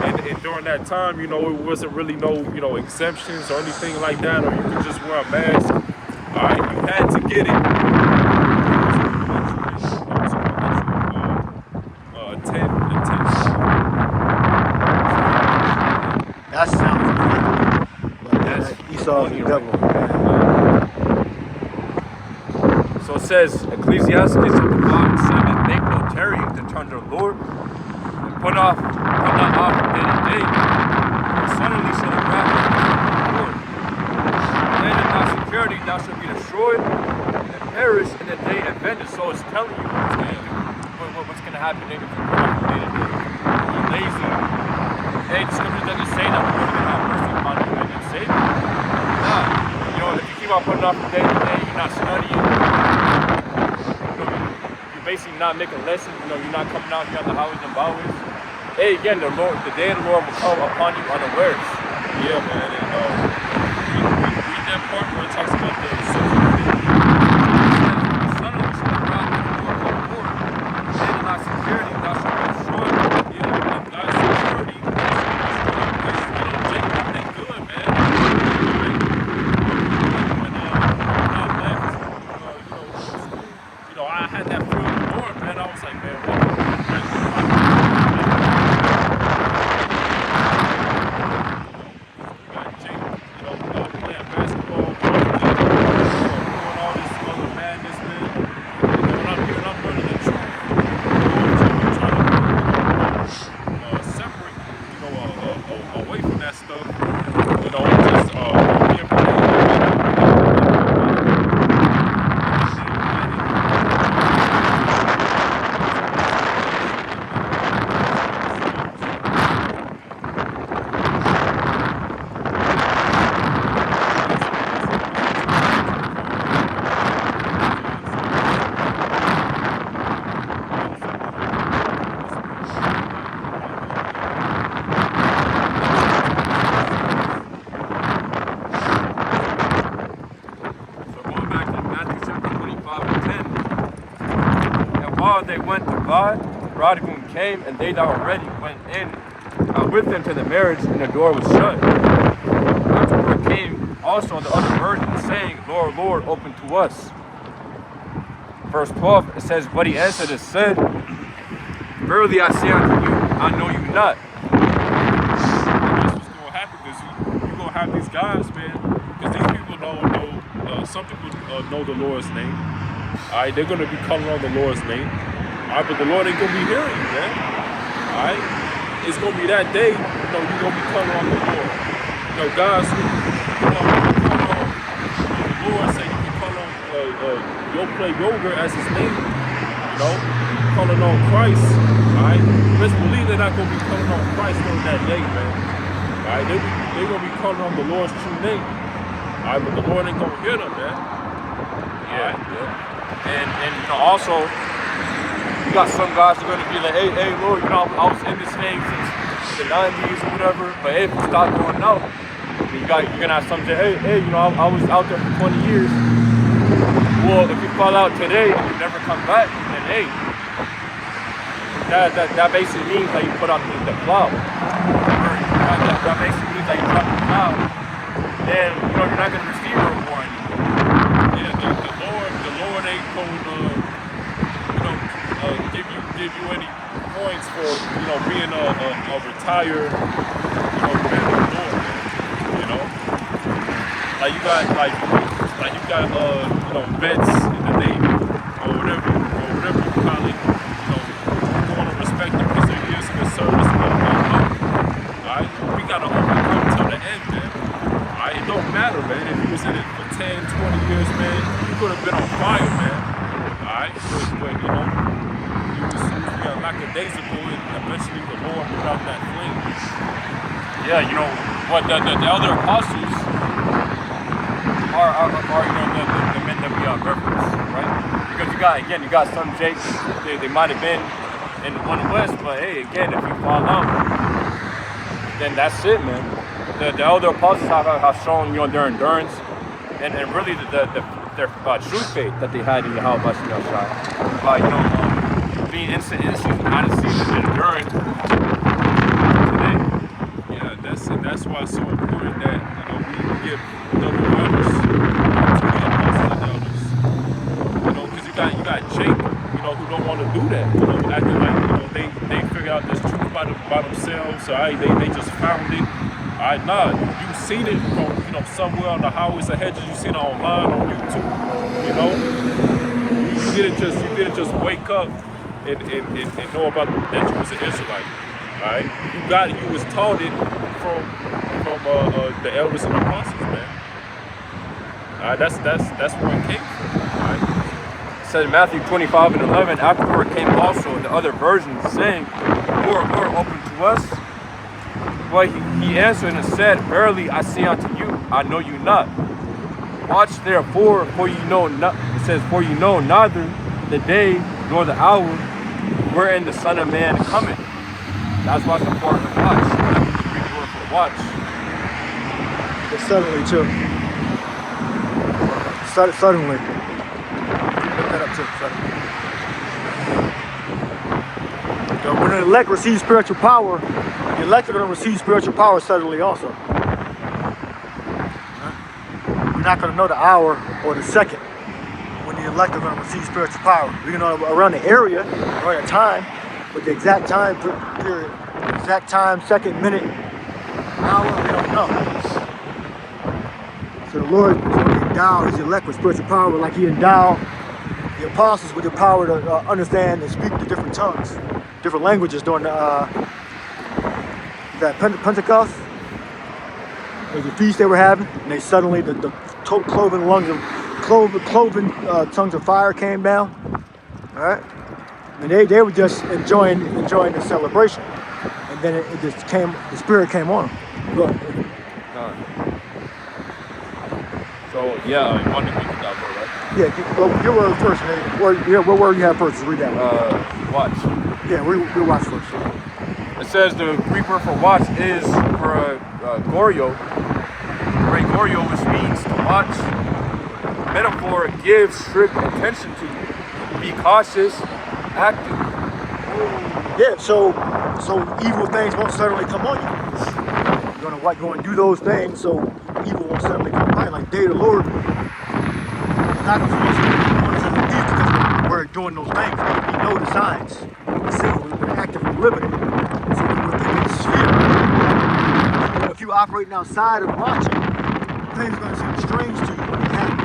and during that time, it wasn't really no exemptions or anything like that, or you could just wear a mask. All right, you had to get it. That sounds like Esau's the devil. So it says, Ecclesiastes chapter 5 and 7, make no tarrying to turn to the Lord, and put not off from day to day, for suddenly shall the wrath of the Lord. Then in thy security thou shalt be destroyed, and perish in the day of vengeance. So it's telling you what's going to happen if you put off from day to day. You're lazy. Hey, the scripture doesn't say that we're going to have mercy upon you and save you. Nah. If you keep on putting off from day to day, you're not studying. You're basically not making lessons. You're not coming out here on the highways and byways. Hey, again, the day of the Lord will come upon you unawares. Yeah, man. And read that part where it talks about the suddenly shall the wrath of the Lord come forth, and in thy security thou shalt be destroyed. Yeah, in thy security thou shalt be destroyed. Jake got that good, man. When I left, school, I had that feeling man, I was like, man, what? We got Jake, playing basketball, doing all this other madness, man. And when I'm here and I'm learning the truth, trying to separate, away from that stuff, just being they went to God, the bridegroom came, and they that already went in with them to the marriage, and the door was shut. Afterward came also the other virgins, saying, Lord, Lord, open to us. Verse 12, it says, but he answered and said, verily I say unto you, I know you not. That's what's going to happen, because you're going to have these guys, man, because these people know, some people know the Lord's name. All right, they're going to be calling on the Lord's name. All right, but the Lord ain't going to be hearing you, man. All right? It's going to be that day, you're going to be calling on the Lord. Guys who call on the Lord, say you can call on play yoga as his name, calling on Christ. All right? Let's believe they're not going to be calling on Christ on that day, man. All right? They're going to be calling on the Lord's true name. All right, but the Lord ain't going to hear them, man. Yeah. And also, you got some guys who are going to be like, hey, Lord, I was in this thing since the 90s or whatever, but if you start going out, you're going to have some say, hey, I was out there for 20 years. Well, if you fall out today and you never come back, then hey, that basically means that you put out the cloud. That basically means that you drop the cloud. Then, you're not going to receive a reward anymore. Yeah, the Lord ain't going to, give you any points for, being a retired, man of the Lord, man. Like you got, vets in the Navy or whatever you call it. You want to respect them because they're years of service. Alright, we gotta overcome till the end, man. Alright, it don't matter, man. If you was in it for 10, 20 years, man, you could have been on fire, man. Alright, but you got lackadaisical, and eventually the Lord put out that flame. Yeah, what the elder apostles are the men that we reference, right? Because you got some Jakes, they might have been in one West, but hey, again, if you fall out, then that's it, man. The elder apostles have shown their endurance and really their true faith that they had in the Yahweh Shai. By being instant in season, out of season, and enduring today. Yeah, that's why it's so important that we give double honors to the apostles and elders. Because you got Jake, who don't want to do that. Acting like they figure out this truth by themselves. So they just found it. Nah, you've seen it from somewhere on the highways and hedges. You seen it online on YouTube. You didn't just wake up and know about that you was an Israelite. Alright, you was taught it from the elders and apostles, man. Alright, that's where it came from. Alright. It says in Matthew 25:11, afterward came also the other virgins, saying, Lord, Lord, open to us. But he answered and said, verily I say unto you, I know you not. Watch therefore, for you know not. It says, for you know neither the day nor the hour wherein the Son of Man cometh. That's why it's important to watch. That's the Greek word for watch. But suddenly, too. Suddenly. Look that up, too. Suddenly. When the elect receive spiritual power, the elect are going to receive spiritual power suddenly also. You're not going to know the hour or the second when the elect are going to receive spiritual power. We know around the area, around the time, but the exact time period, exact time, second, minute, hour, we don't know. So the Lord is going to endow his elect with spiritual power, like he endowed the apostles with the power to understand and speak the different tongues, different languages during the Pentecost. It was a feast they were having, and they suddenly the cloven tongues of fire came down. All right, and they were just enjoying the celebration, and then it just came. The Spirit came on them. Go ahead. So yeah, I wanted to read that word, right? Yeah, your word first. What word you have first? Read that one. Watch. Yeah, we'll watch first. It says the Greek word for watch is for gorio. Gorio, which means to watch. Metaphor gives strict attention to, be cautious, active. Yeah, so evil things won't suddenly come on you. You're going to do those things, so evil won't suddenly come on you. Like day of the Lord, it's not going to force you to do it because we're doing those things. We know the signs. We see it. We're actively living it. So we're within the sphere. If you're operating outside of watching, things are going to seem strange to you when it happens.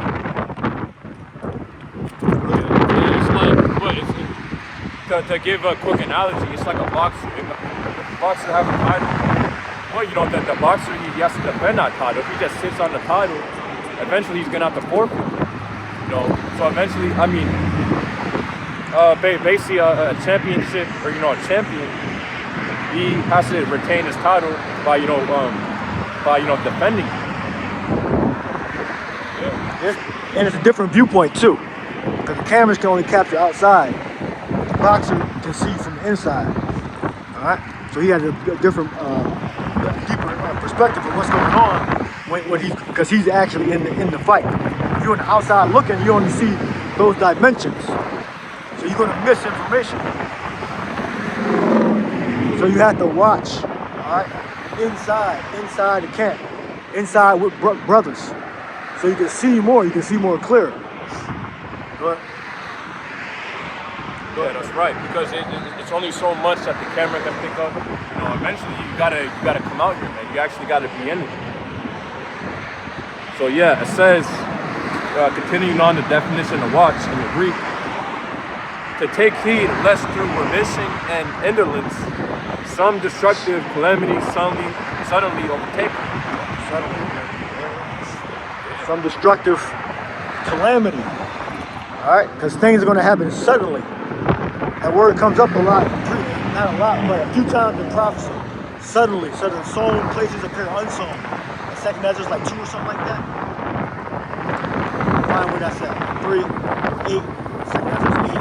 To give a quick analogy, it's like a boxer. If a boxer have a title, well, you know that the boxer he has to defend that title. If he just sits on the title, eventually he's gonna have to forfeit. You know, so eventually, I mean, basically a championship or a champion, he has to retain his title by defending. Yeah. And it's a different viewpoint too, because the cameras can only capture outside. The boxer can see from the inside. All right, so he has a different, deeper perspective of what's going on because he's actually in the fight. If you're on the outside looking, you only see those dimensions, so you're going to miss information. So you have to watch, all right, inside the camp, inside with brothers, so you can see more. You can see more clear. Go ahead. Yeah, that's right. Because it's only so much that the camera can pick up. You know, eventually you gotta come out here, man. You actually gotta be in it. So yeah, it says, continuing on the definition of watch in the Greek, to take heed lest through remission and indolence some destructive calamity suddenly overtake you. Some destructive calamity. All right, because things are going to happen suddenly. That word comes up a lot, not a lot, but a few times in prophecy. Suddenly, sown places appear unsown. The second Ezra's like 2 or something like that. Find where that's at. 3, 8. Second Ezra's 8, 9.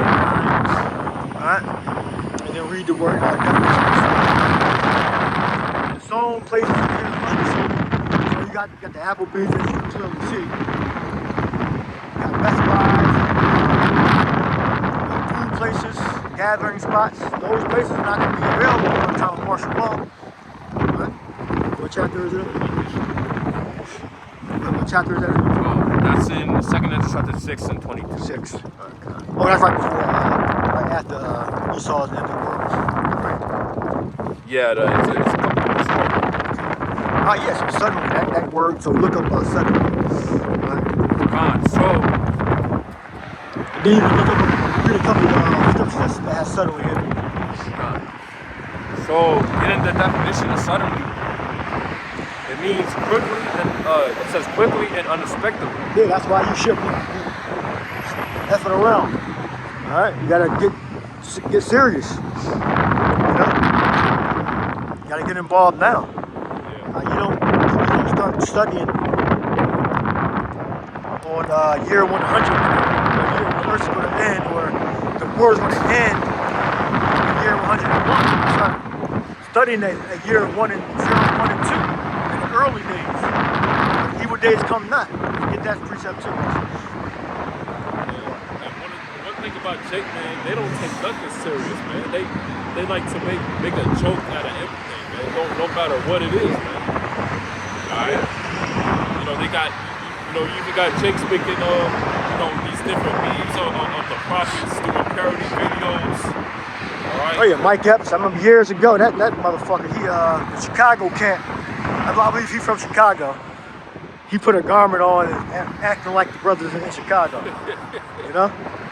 All right, and then read the word definition. Sown places appear unsown. So you got the Applebee's that you can clearly see. You got Best Buys, food places, gathering spots. Those places are not going to be available at the time of martial law. Right? What chapter is it? What chapter is that? That's in 2nd Ezra chapter 6 and 22. 6. Okay. Oh, that's right before, right after Esau's end of the world. Right? Yeah, it's a couple of weeks ago. Yes, so suddenly, that word, so look up suddenly. Right? So, then you can look up, read a couple of scriptures that has suddenly in it. So, getting the definition of suddenly, it means quickly and, it says quickly and unexpectedly. Yeah, that's why you shouldn't be effing around. Alright, you gotta get serious. You know? You gotta get involved now. You don't start studying on year 100 when the earth's going to end, or the world's going to end in year 101. Start studying at year 1 and 0, 1 and 2 in the early days. The evil days come not. Get that precept too. One thing about Jake, man, they don't take nothing serious, man. They like to make a joke out of everything, man. No matter what it is, man. Alright? You know, they got, you even got Jake speaking these different memes of the prophets doing parody videos. All right. Oh yeah, Mike Epps. I remember years ago that motherfucker. He the Chicago camp. I believe he's from Chicago. He put a garment on and acting like the brothers in Chicago. You know,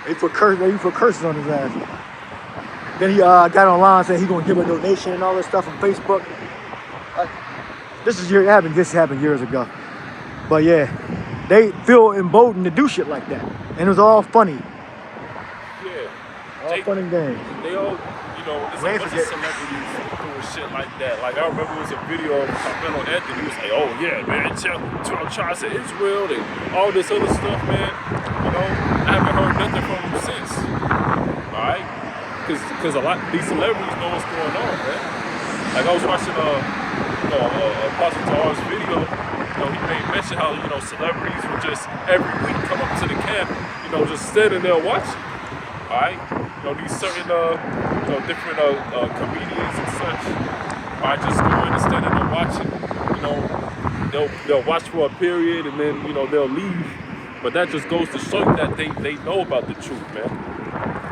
he put curses on his ass. Then he got online saying he's gonna give a donation and all this stuff on Facebook. This happened years ago. But yeah, they feel emboldened to do shit like that, and it was all funny. Yeah. All fun and games. They all, it's a bunch of celebrities doing shit like that. Like, I remember it was a video of Carmelo Anthony. He was like, oh yeah, man, trying to Israel and all this other stuff, man. I haven't heard nothing from him since. All right? Because a lot of these celebrities know what's going on, man. Like, I was watching Apostle Tar's video. He made mention how, celebrities would just every week come up to the camp, just standing there watching. All right? These certain, different comedians and such, I just go in and stand there watching. They'll watch for a period and then, they'll leave. But that just goes to show you that they know about the truth, man.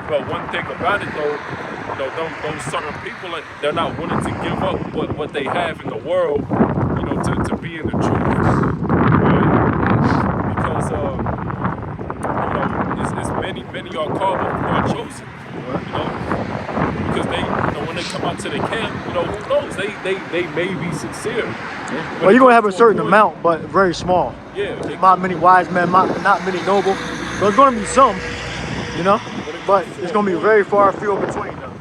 But one thing about it, though, those certain people, they're not willing to give up what they have in the world, to be in the truth. Right? Because, it's many are called but who are chosen. Because they, when they come out to the camp, who knows? They may be sincere. Yeah. Well, you're gonna have a certain amount, but very small. Yeah. Not many wise men, not many noble. There's gonna be some, but it's gonna be very far few between them.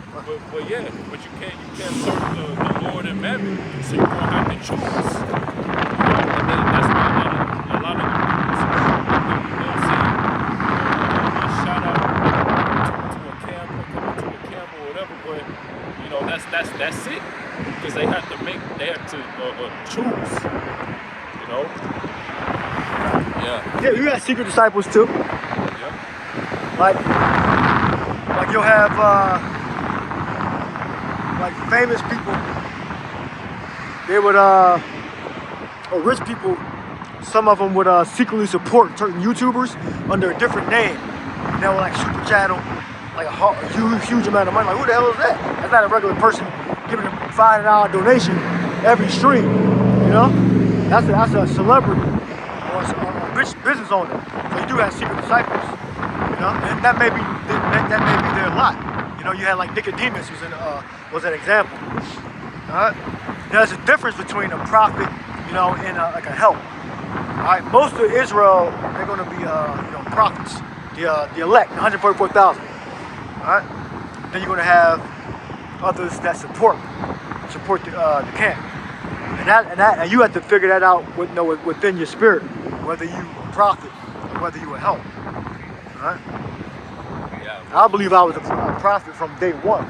But you can't serve the Lord and Mammon, so you're gonna have to choose. And that's why a lot of they'll say a shout out to a camp or coming to a camp or whatever, but that's it, because they have to choose. Yeah, you got secret disciples too. Yeah. Like you'll have like famous people. They would or rich people. Some of them would secretly support certain YouTubers under a different name. And they would like super chat them like a huge amount of money. Like, who the hell is that? That's not a regular person giving a $5 donation every stream. That's a celebrity or a business owner. So you do have secret disciples. And that may be their lot. You had like Nicodemus was an example. There's a difference between a prophet, and like a help. All right, most of Israel, they're going to be prophets, the elect, 144,000. All right, then you're going to have others that support the camp, and you have to figure that out within your spirit, whether you a prophet or whether you a help. All right. Yeah. I believe I was a prophet from day one.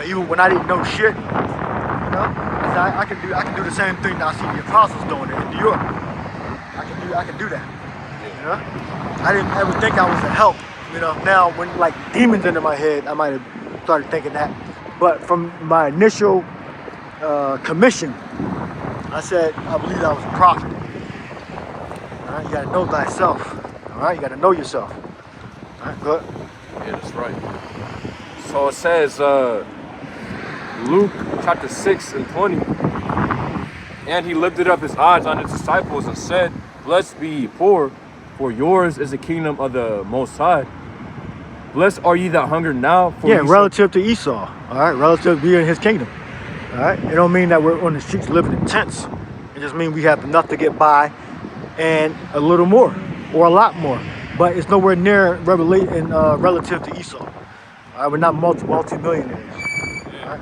Even when I didn't know shit. I can do the same thing that I see the apostles doing in New York. I can do that. I didn't ever think I was a help. Now when like demons into my head, I might have started thinking that. But from my initial commission, I said I believe I was a prophet. All right, you gotta know thyself. All right, you gotta know yourself. All right, good. Yeah, that's right. So it says, Luke chapter 6 and 20, and he lifted up his eyes on his disciples and said, blessed be ye poor, for yours is the kingdom of the Most High. Blessed are ye that hunger now. For relative to Esau. All right, relative to being in his kingdom. All right, it don't mean that we're on the streets living in tents. It just means we have enough to get by and a little more or a lot more. But it's nowhere near relative to Esau. All right, we're not multi-millionaires.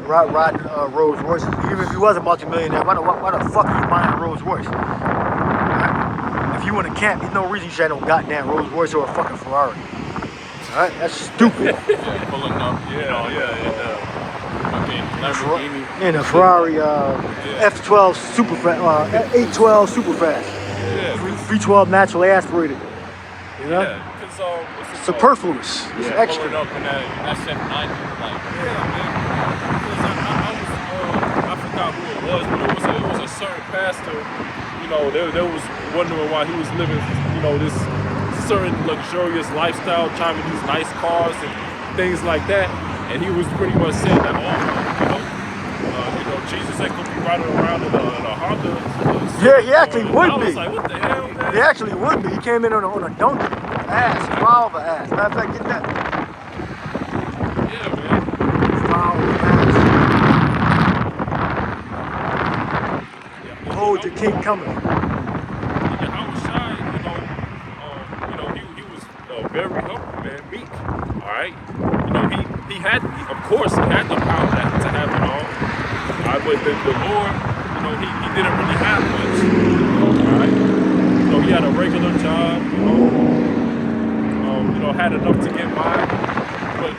Riding Rolls Royces. Even if he was a multi-millionaire, why the fuck are you buying a Rolls Royce? Right? If you in a camp, there's no reason you should have no goddamn Rolls Royce or a fucking Ferrari. Alright, that's stupid. Pulling up, Lamborghini. And a Ferrari F12 super fast, 812 super fast. V12 naturally aspirated. Superfluous. It's extra. Pulling up in that 790, I forgot who it was, but it was a certain pastor. They was wondering why he was living, this certain luxurious lifestyle, trying to use nice cars and things like that. And he was pretty much saying that, Jesus ain't gonna be riding around in a Honda. Yeah, he actually would I was be. like, what the hell, man? He actually would be. He came in on a donkey, ass, flower of an ass. Matter of fact, get that. Yeah, man. Flower of an ass. Behold your king coming. Yeah, I was shy, he was very humble, man, meek. All right, he had, of course, he had the power to have it all. All right, but the Lord, he didn't really have much. All right, he had a regular job, had enough to get by. But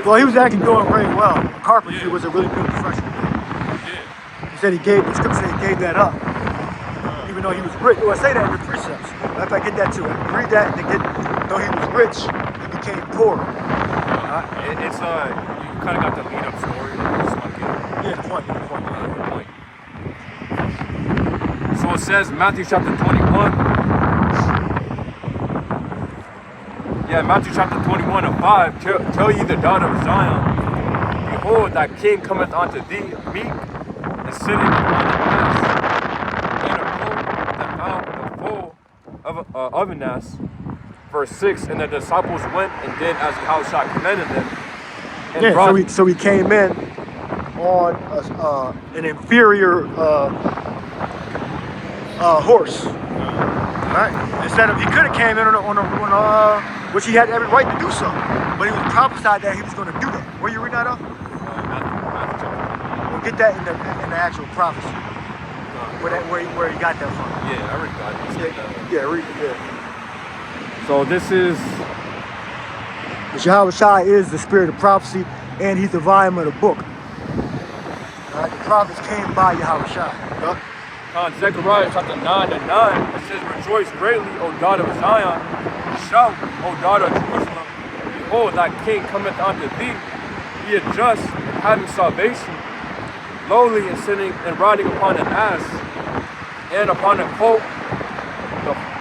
Well, he was actually doing very well. Carpentry was a really good profession. Yeah. He said the scripture said he gave that up. Even though he was rich. Well, I say that in the precepts. If I get that too. Read that and though he was rich, he became poor. It's you kind of got the lead up story. Yeah, point. So it says Matthew chapter 21. Yeah, Matthew chapter 21 and 5. Tell ye the daughter of Zion, behold, thy king cometh unto thee, meek, and sitting upon an ass, and a colt, the foal of an ass. Verse 6, and the disciples went and did as Yahushua commanded them. And so he came in on an inferior horse. Right? Instead of, he could have came in on which he had every right to do so, but he was prophesied that he was going to do that. Where you read that up? We'll get that in the actual prophecy. Where he got that from? Yeah, I read that. Yeah, read it. Yeah. So this is. Yahushua is the spirit of prophecy, and he's the volume of the book. All right, the prophets came by Yahushua. On Zechariah chapter 9 and 9, it says, rejoice greatly, O daughter of Zion. Shout, O daughter of Jerusalem. Behold, thy king cometh unto thee. He is just, having salvation, lowly and sitting and riding upon an ass, and upon a colt,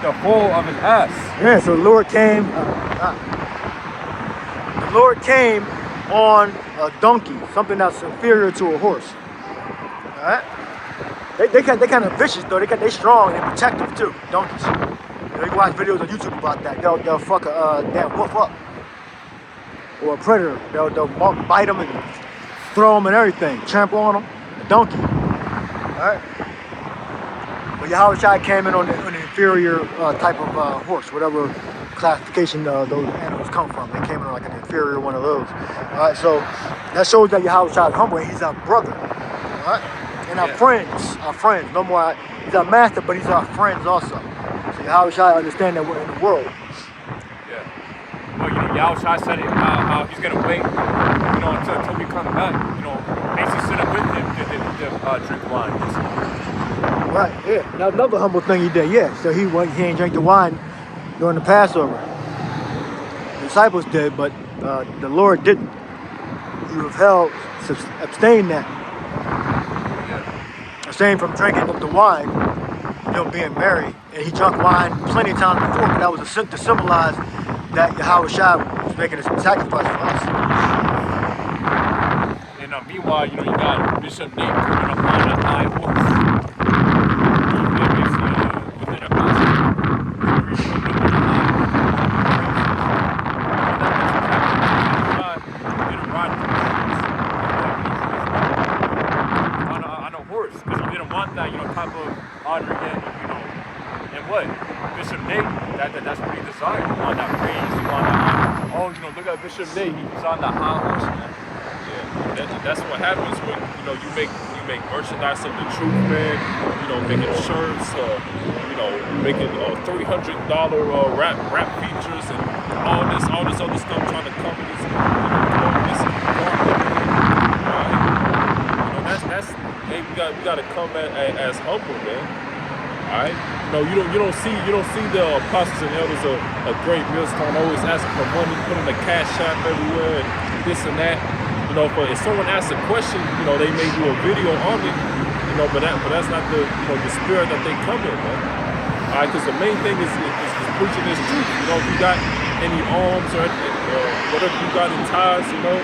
the foal of an ass. Yeah, so the Lord came. The Lord came on a donkey, something that's inferior to a horse. All right. They kind of vicious though. They strong and protective too. Donkeys. You can watch videos on YouTube about that. They'll fuck that wolf up or a predator. They'll bite them and throw them and everything. Trample on them. A donkey. All right. But Yahushua came in on an inferior type of horse, whatever classification those animals come from. They came in on like an inferior one of those. All right. So that shows that Yahushua is humble. And he's our brother. All right. And our friends, no more, he's our master, but he's our friends also. So Yahushua understand that we're in the world. Yeah. Well, Yahushua said it, how he's going to wait, until we come back, basically sit up with him to drink wine. Right, yeah. Now another humble thing he did, yeah. So he ain't drink the wine during the Passover. The disciples did, but the Lord didn't. He abstained that. Abstained from drinking the wine, being merry. And he drank wine plenty of times before, but that was to symbolize that Yahushua was making a sacrifice for us. And meanwhile, you got Bishop Nate coming up on a high horse. Within a gospel. Because you didn't want that, type of honor again, and what? Bishop Nate, that's what he desired. You want that praise, you want that honor. Oh, look at Bishop Nate, he's on the high horse, man. Yeah, that's what happens when, you make merchandise of the truth, man. Making shirts, making $300 rap features and all this other stuff trying to come with this hey, we gotta come as humble, man. All right. You don't see the apostles and elders of Great Millstone always asking for money, putting the cash app everywhere and this and that. If someone asks a question, they may do a video on it. But that's not the spirit that they come in, man. All right, because the main thing is preaching this truth. You know, if you got any arms or whatever you got in ties, you know,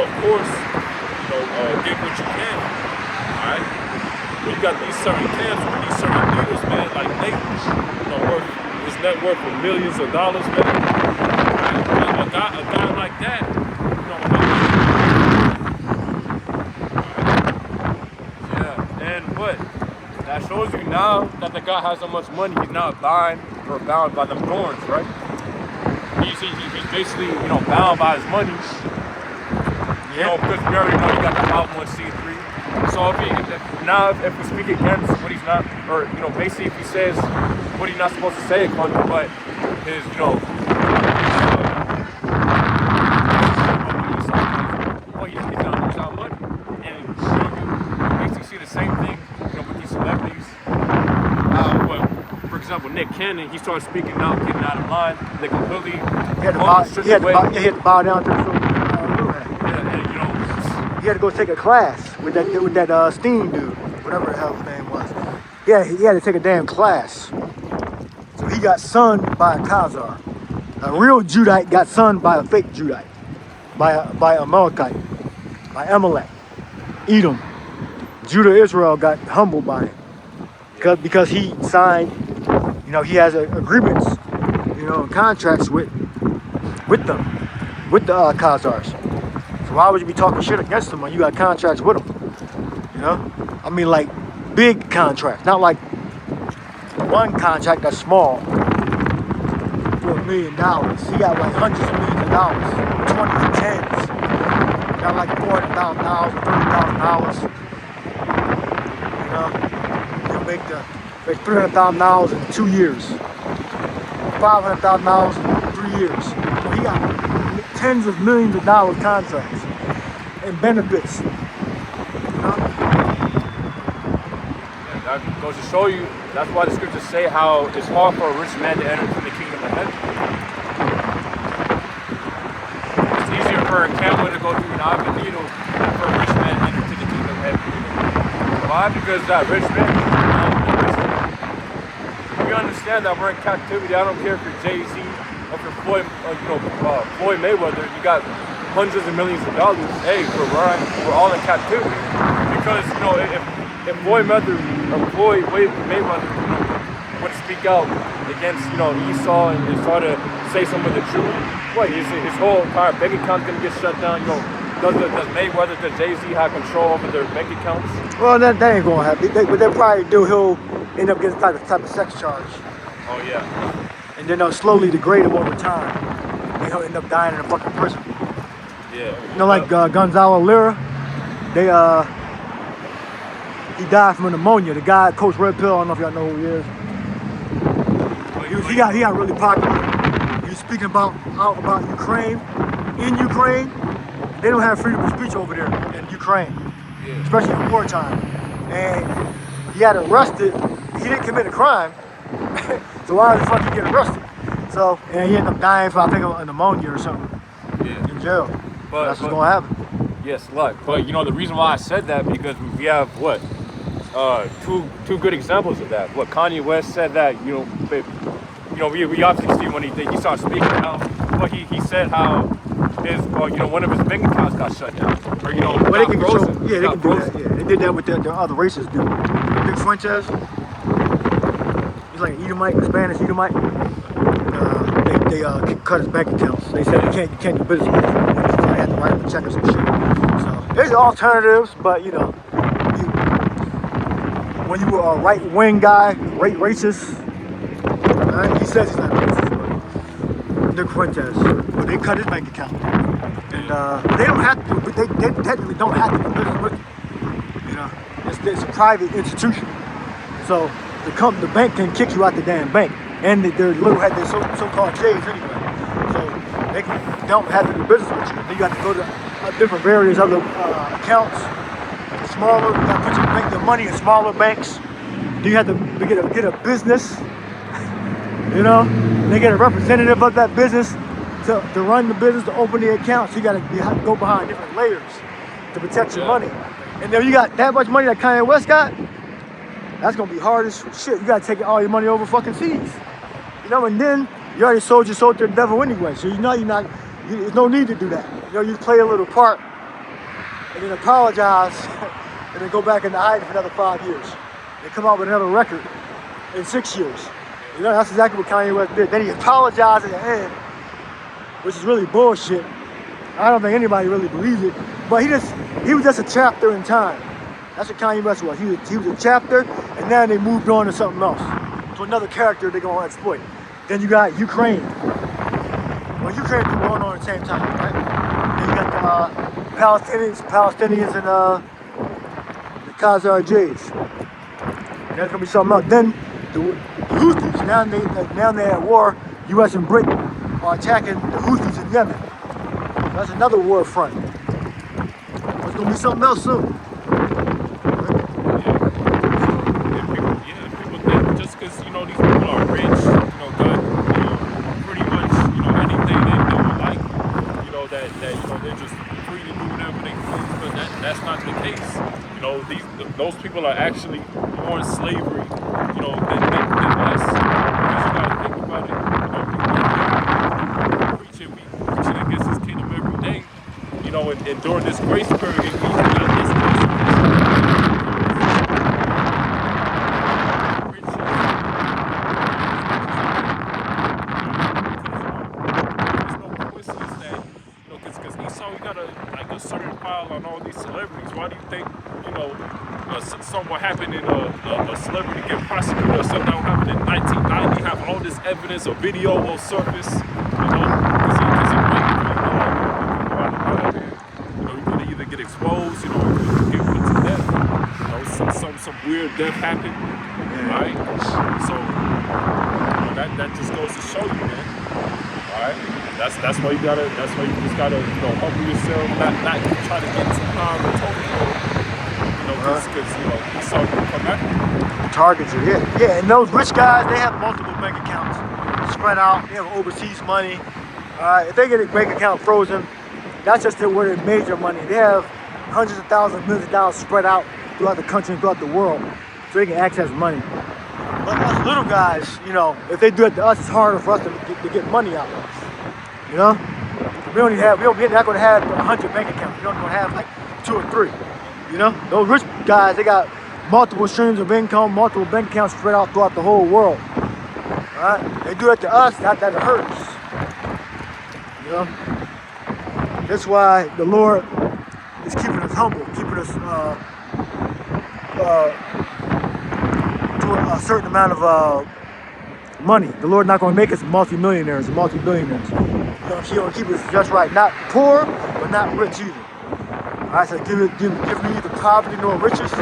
of course, you know, get what you can. All right. But you got these certain camps with these certain leaders, man, like Nate, you know, his net worth for millions of dollars, man. Right? A guy like that, you know, Yeah, and what? That shows you now that the guy has so much money, he's not bound by them thorns, right? He's basically, you know, bound by his money. You know, because we already know he got the 501c3. So if we speak against what he's not, or, you know, basically if he says what he's not supposed to say, but his, you know, he's not money. And, you know, you basically see the same thing, you know, with these celebrities. For example, Nick Cannon, he started speaking out, getting out of line. They completely He had to bow down to the He had to go take a class with that Steam dude, whatever the hell his name was. Yeah, he had to take a damn class. So he got sunned by a Khazar. A real Judite got sunned by a fake Judite, by a Amalekite, by Amalek, Edom. Judah Israel got humbled by it because he signed, you know, he has agreements, you know, contracts with them, with the Khazars. So why would you be talking shit against them when you got contracts with them? You know, I mean, like big contracts, not like one contract that's small for $1 million. He got like hundreds of millions of dollars, 20s and 10s. Got like $400,000, $30,000. You know, he'll make $300,000 in 2 years, $500,000 in 3 years. So he got tens of millions of dollars contracts and benefits. That goes to show you, that's why the scriptures say how it's hard for a rich man to enter into the kingdom of heaven. It's easier for a camel to go through an eye of a needle than for a rich man to enter into the kingdom of heaven. Why? Because that rich man, we understand that we're in captivity. I don't care if you're Jay-Z or if you're Floyd Mayweather, you got hundreds of millions of dollars. Hey, we're all in captivity. Because, you know, if Floyd Mayweather would speak out against, you know, Esau and start to say some of the truth, his whole entire bank account's gonna get shut down. You know, does Mayweather, does Jay-Z have control over their bank accounts? Well, that ain't gonna happen. What they'll probably do, he'll end up getting type of sex charge. Oh yeah. And then they'll slowly degrade him over time. And he'll end up dying in a fucking prison. Yeah. You know, like Gonzalo Lira, he died from pneumonia. The guy, Coach Red Pill, I don't know if y'all know who he is. He got really popular. He was speaking out about Ukraine. In Ukraine, they don't have freedom of speech over there in Ukraine, especially in wartime. And he got arrested. He didn't commit a crime, so why the fuck he get arrested? So, and he ended up dying from, I think, a pneumonia or something in jail. But that's what's gonna happen. Yes, look. But you know the reason why I said that because we have what two good examples of that. What Kanye West said that we obviously see when he started speaking out. But he said how his one of his bank accounts got shut down or well, they can frozen. Control, they can do that. Yeah, they did that with the other races. Big Fuentes, he's like an Edomite, a Spanish Edomite. They cut his bank accounts. They said you can't do business with him. So they had to write him a check or some shit. So there's alternatives, but when you were a right-wing guy, racist, right? He says he's not racist, but Nick Fuentes, but they cut his bank account. And they don't have to, but they technically don't have to do business with him. You know, it's a private institution. So the bank can kick you out the damn bank. And they're had their so-called J's anyway. So they don't have to do business with you. Then you have to go to different various other accounts. Smaller, you got to put your money in smaller banks. Then you have to get a business. You know, they get a representative of that business to run the business, to open the account. So you have to go behind different layers to protect your money. And then you got that much money that Kanye West got. That's gonna be hard as shit. You gotta take all your money over fucking seas. know, and then you already sold your soul to the devil anyway. So you know there's no need to do that. You know, you play a little part and then apologize and then go back into hiding for another 5 years. And come out with another record in 6 years. You know, that's exactly what Kanye West did. Then he apologized at the end, which is really bullshit. I don't think anybody really believes it. But he was just a chapter in time. That's what Kanye West was. He was a chapter, and then they moved on to something else. To another character they're gonna exploit. Then you got Ukraine. Well, Ukraine was going on at the same time, right? Then you got the Palestinians and the Khazar-Jays. That's gonna be something else. Then the Houthis, now they're at war. U.S. and Britain are attacking the Houthis in Yemen. That's another war front. There's gonna be something else soon. People think just because, you know, these people are rich, you know, got, you know, pretty much, you know, anything they would like, you know, that you know, they're just free to do whatever they please, but that's not the case. You know, those people are actually more in slavery, you know, than us. Because you gotta think about it, you know, preaching against this kingdom every day, you know, and during this grace period, we got this certain pile on all these celebrities. Why do you think, you know, something will happen in a celebrity get prosecuted or something that happened in 1990, have all this evidence or video will surface, you know, because he waiting for, you know, you could either get exposed, you know, or get put to death. You know, some weird death happened, right? So, you know, that just goes to show you, man. Alright? That's why you just gotta, you know, humble yourself, not try to get too high on the totem pole, you know, because you know, you saw people come after you. Targets are yeah, and those rich guys, they have multiple bank accounts spread out. They have overseas money. If they get a bank account frozen, that's just where they made their money. They have hundreds of thousands, millions of dollars spread out throughout the country and throughout the world, so they can access money. But us little guys, you know, if they do it to us, it's harder for us to get money out. You know, we're not going to have 100 bank accounts. We're only going to have like 2 or 3. You know, those rich guys, they got multiple streams of income, multiple bank accounts spread out throughout the whole world. All right, they do it to us, that hurts. You know, that's why the Lord is keeping us humble, keeping us to a certain amount of money. The Lord's not going to make us multi-millionaires or multi-billionaires. He's going to keep us just right. Not poor, but not rich either. All right, so give me neither poverty nor riches.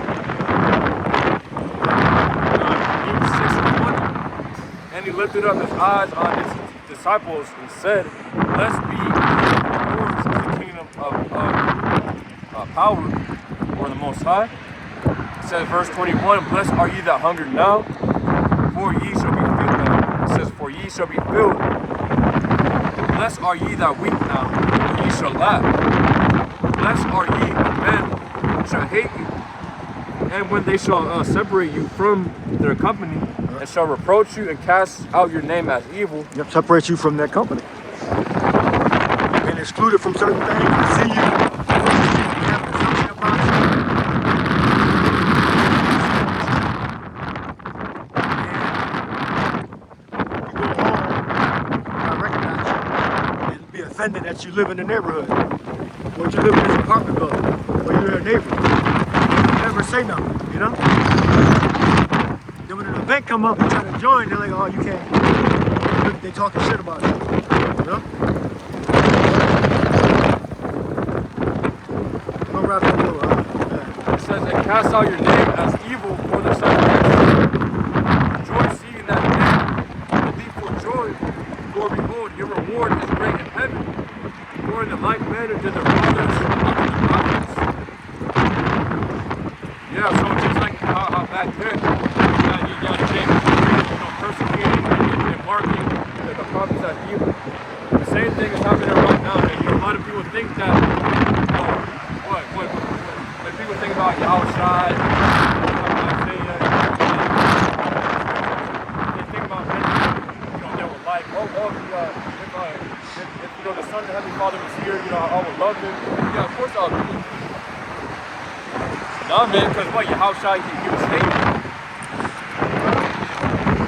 And he lifted up his eyes on his disciples and said, "Blessed be yours is the kingdom of power, or the Most High." It says, verse 21, "Blessed are ye that hunger now, for ye shall be filled." It says, "For ye shall be filled." Blessed are ye that weep now, for ye shall laugh. Blessed are ye when men shall hate you, and when they shall separate you from their company, and shall reproach you and cast out your name as evil. Yep, separate you from their company. And exclude it from certain things and see you. Offended that you live in the neighborhood, or you live in this apartment building, or you're a neighbor. You never say nothing, you know? Then when an event come up and try to join, they're like, "Oh, you can't." They talking shit about you, you know? Don't wrap that little up. It says, "And cast out your name as evil for the separation. Rejoice ye in that day, and leap for joy, for behold, your reward is great in heaven. For in the like manner did the fathers of the prophets." Yeah, so just like how back then, you got James, you know, persecuting and marking the prophets as evil. The same thing is happening right now. And, you know, a lot of people think that, when people think about Yahushua, Isaiah, they think about men, you know, love him. Yeah, of course I'll agree. Nah, man, because what, Yahushua, he was hated.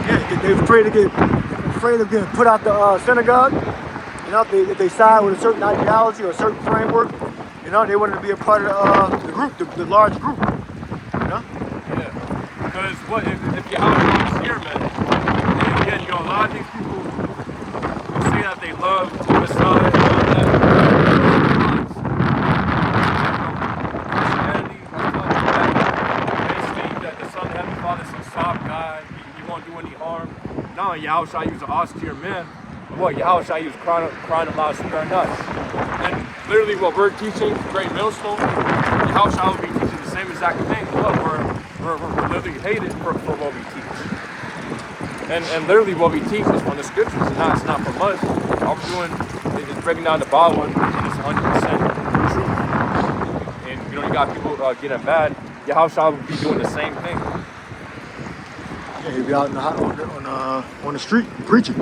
Yeah, they're afraid of getting put out the synagogue. You know, if they side with a certain ideology or a certain framework, you know, they wanted to be a part of the group, the large group. You know? Yeah. Because what if Yahushua was here, man? And again, you know, a lot of these people who say that they love the Messiah and all that. Christianity, that's what they say that the Son of Heavenly Father is some soft guy. He won't do any harm. No, Yahushua, he was an austere man. What, Yahushua, he was crying aloud, sparing us. And literally what we're teaching, Great Millstone, Yahushua will be teaching the same exact thing. Look, we're literally hated for what we teach. And literally what we teach is from the scriptures, and it's not from us. All we're doing is breaking down the Bible, and it's 100% truth. And you know, you got people getting mad. Yahushua will be doing the same thing. Yeah, he'll be out on the street preaching.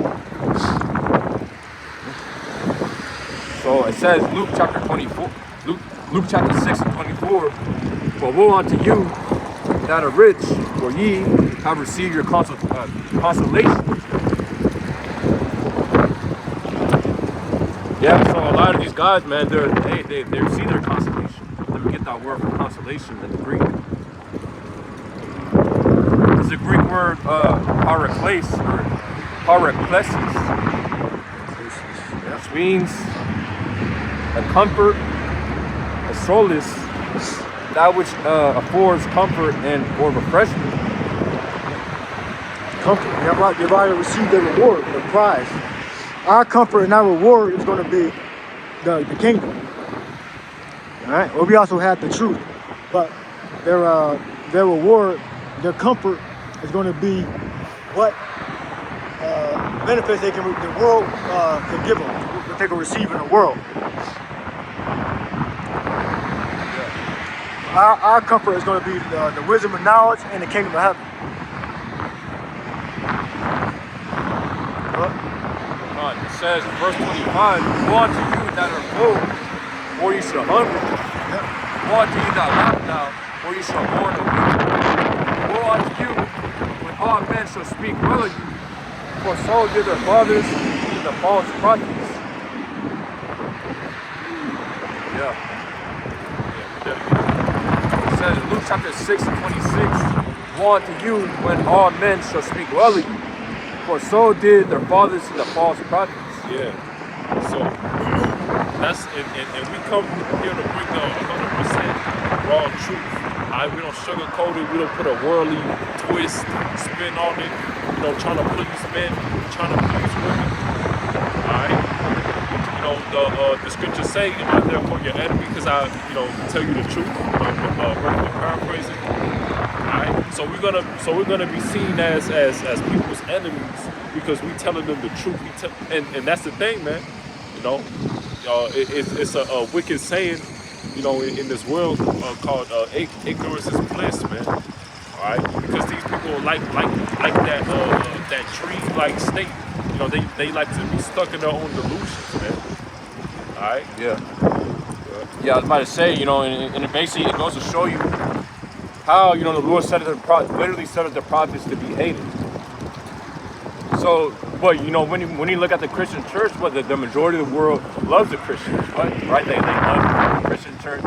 So it says Luke chapter 24, Luke chapter 6 and 24. For woe unto you that are rich, for ye have received your consolation. Yeah, so a lot of these guys, man, they receive their consolation. Let me get that word for consolation in the Greek. It's the Greek word paraklesis or paraklesis, which means a comfort, a solace, that which affords comfort and or refreshment. Comfort. You've already received the reward, the prize. Our comfort and our reward is going to be the kingdom. All right. Well, we also have the truth, but their reward, their comfort is going to be what benefits the world can give them, what they can receive in the world. Our comfort is going to be the wisdom and knowledge and the kingdom of heaven. It says in verse 25, woe unto you that are full, or you shall hunger. Woe unto you that laugh now, or you shall mourn and weep. Woe unto you when all men shall speak well of you, for so did their fathers to the false prophets. Yeah. It says in Luke chapter 6 and 26, woe unto you when all men shall speak well of you, for so did their fathers to the false prophets. Yeah. So that's and we come here to bring the 100% raw truth. Alright, we don't sugarcoat it. We don't put a worldly twist, spin on it. You know, trying to please men, trying to please women. Alright. You know, the scriptures say, "Am I therefore your enemy?" Because I, you know, tell you the truth. I'm paraphrasing. Alright. So we're gonna be seen as people's enemies because we telling them the truth. And that's the thing, man. You know, it's a wicked saying, you know, in this world called ignorance is bliss, man. All right, because these people like that tree-like state. You know, they like to be stuck in their own delusions, man. All right. Yeah, I was about to say, you know, and it basically it goes to show you how, you know, the Lord literally set up the prophets to be hated. So, but you know, when you look at the Christian church, what the majority of the world loves the Christians, right? They love the Christian church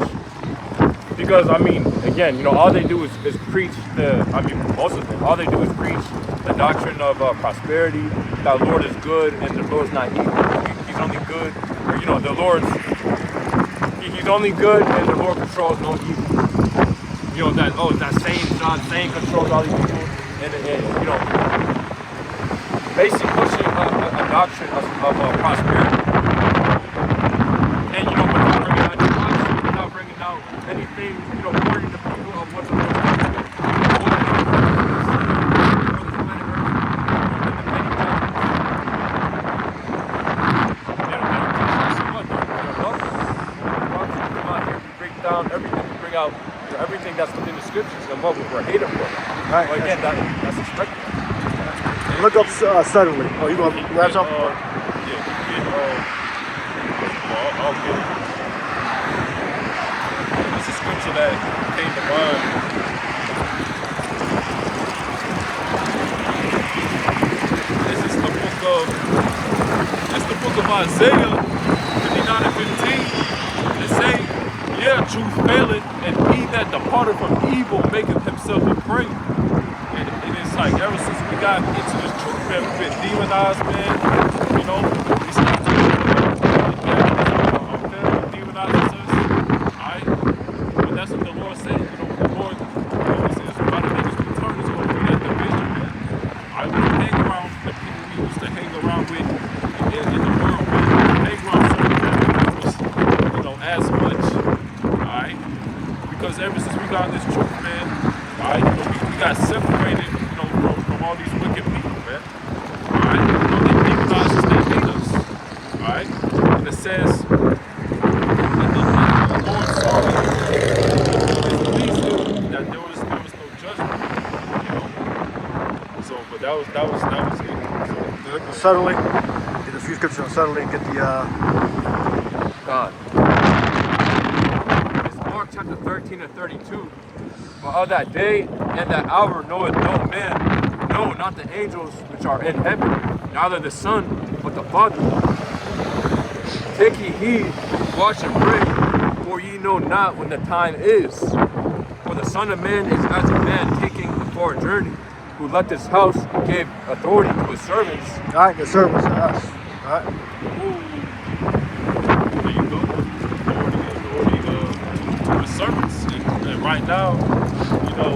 because, I mean, again, you know, all they do is preach most of them, all they do is preach the doctrine of prosperity, that the Lord is good and the Lord's not evil. He's only good, or you know, the Lord's He's only good and the Lord controls no evil. You know, that same controls all these people, and you know, basically pushing a doctrine of prosperity. And you know, without bringing out doctrine, without bringing out anything, you know, warning the people of what's going to everything that's within the scriptures and what we're hated for. Right. But again, that's expected. Look up suddenly. Oh, you gonna grab something? I'll get it. that came to mind. It's the book of Isaiah 59 and 15. It say, yeah, truth faileth, and he that departed from evil maketh himself a prey. And it's like ever since we got into this truth, man, we've been demonized, man. You know, we start to demonizes us. Alright? But that's what the Lord said. You know, the Lord says, a lot of niggas return is going to be that division, man. I wouldn't hang around the people we used to hang around with in the world, man. Hang around certain individuals, you know, as much. Alright? Because ever since we got this truth, man, alright, you know, we got separated, you know, from all these wicked people, man. Alright? You know, they demonize us, they hate us. Alright? And it says, the Lord saw it pleased him that there was no judgment, you know. So, but that was it. So, Subtly, get a few scriptures on subtly, get the God. It's Mark chapter 13 and 32. For of that day and that hour knoweth no man, no, not the angels which are in heaven, neither the Son, but the Father. Take ye heed, watch and pray, for ye know not when the time is. For the Son of Man is as a man taking a far journey, who left his house and gave authority to his servants. all right, the servants to us. All right. there you go. Authority to the servants. And right now, you know,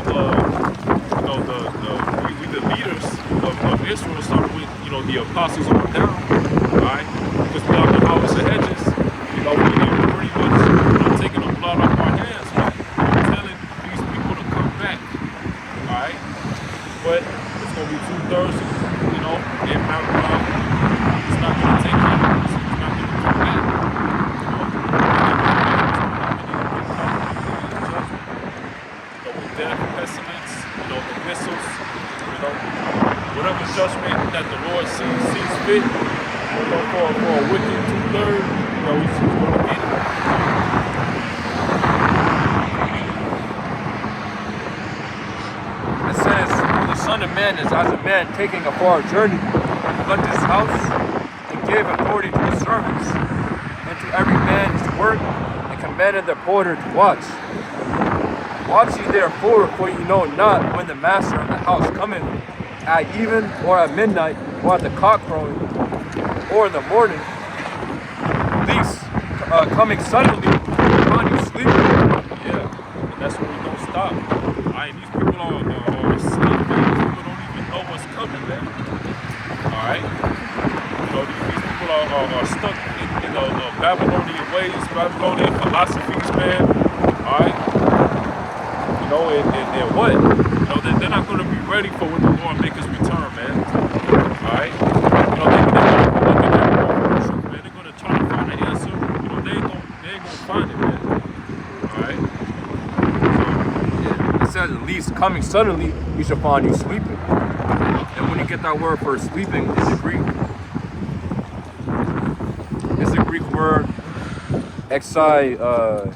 we the leaders of Israel started with, you know, the apostles on down, right? Because we are the house of hedges, you know, we pretty much, you know, taking the blood off our hands, right? Telling these people to come back, right? But it's gonna be 2/3, you know, in Mount Mount. It's not gonna take care of us. It's not gonna come back. Death, pestilence, you know, the missiles, you know, whatever judgment that the Lord sees fit, you know, for a wicked 2/3, you know, he's going to get it. It says, for the Son of Man is as a man taking a far journey, who left his house and gave authority to his servants, and to every man his work, and commanded the porter to watch. Watch ye therefore, for ye know not when the master of the house cometh, at even, or at midnight, or at the cock crowing, or in the morning, lest coming suddenly upon you sleeping. Yeah, and that's where we don't stop. These people are asleep, man. These people don't even know what's coming, man. Alright? You know, these people are stuck in the Babylonian ways, Babylonian philosophies, man. Alright? You know, and what? You know, they're not going to be ready for when the Lord make his return, man. Alright? You know, they're going to look at that truth, man. They're going to try to find an answer. You know, they ain't going to find it, man. Alright? Yeah. It says, at least coming suddenly, he shall find you sleeping. And when you get that word for sleeping, it's the Greek. It's the Greek word exaphnis.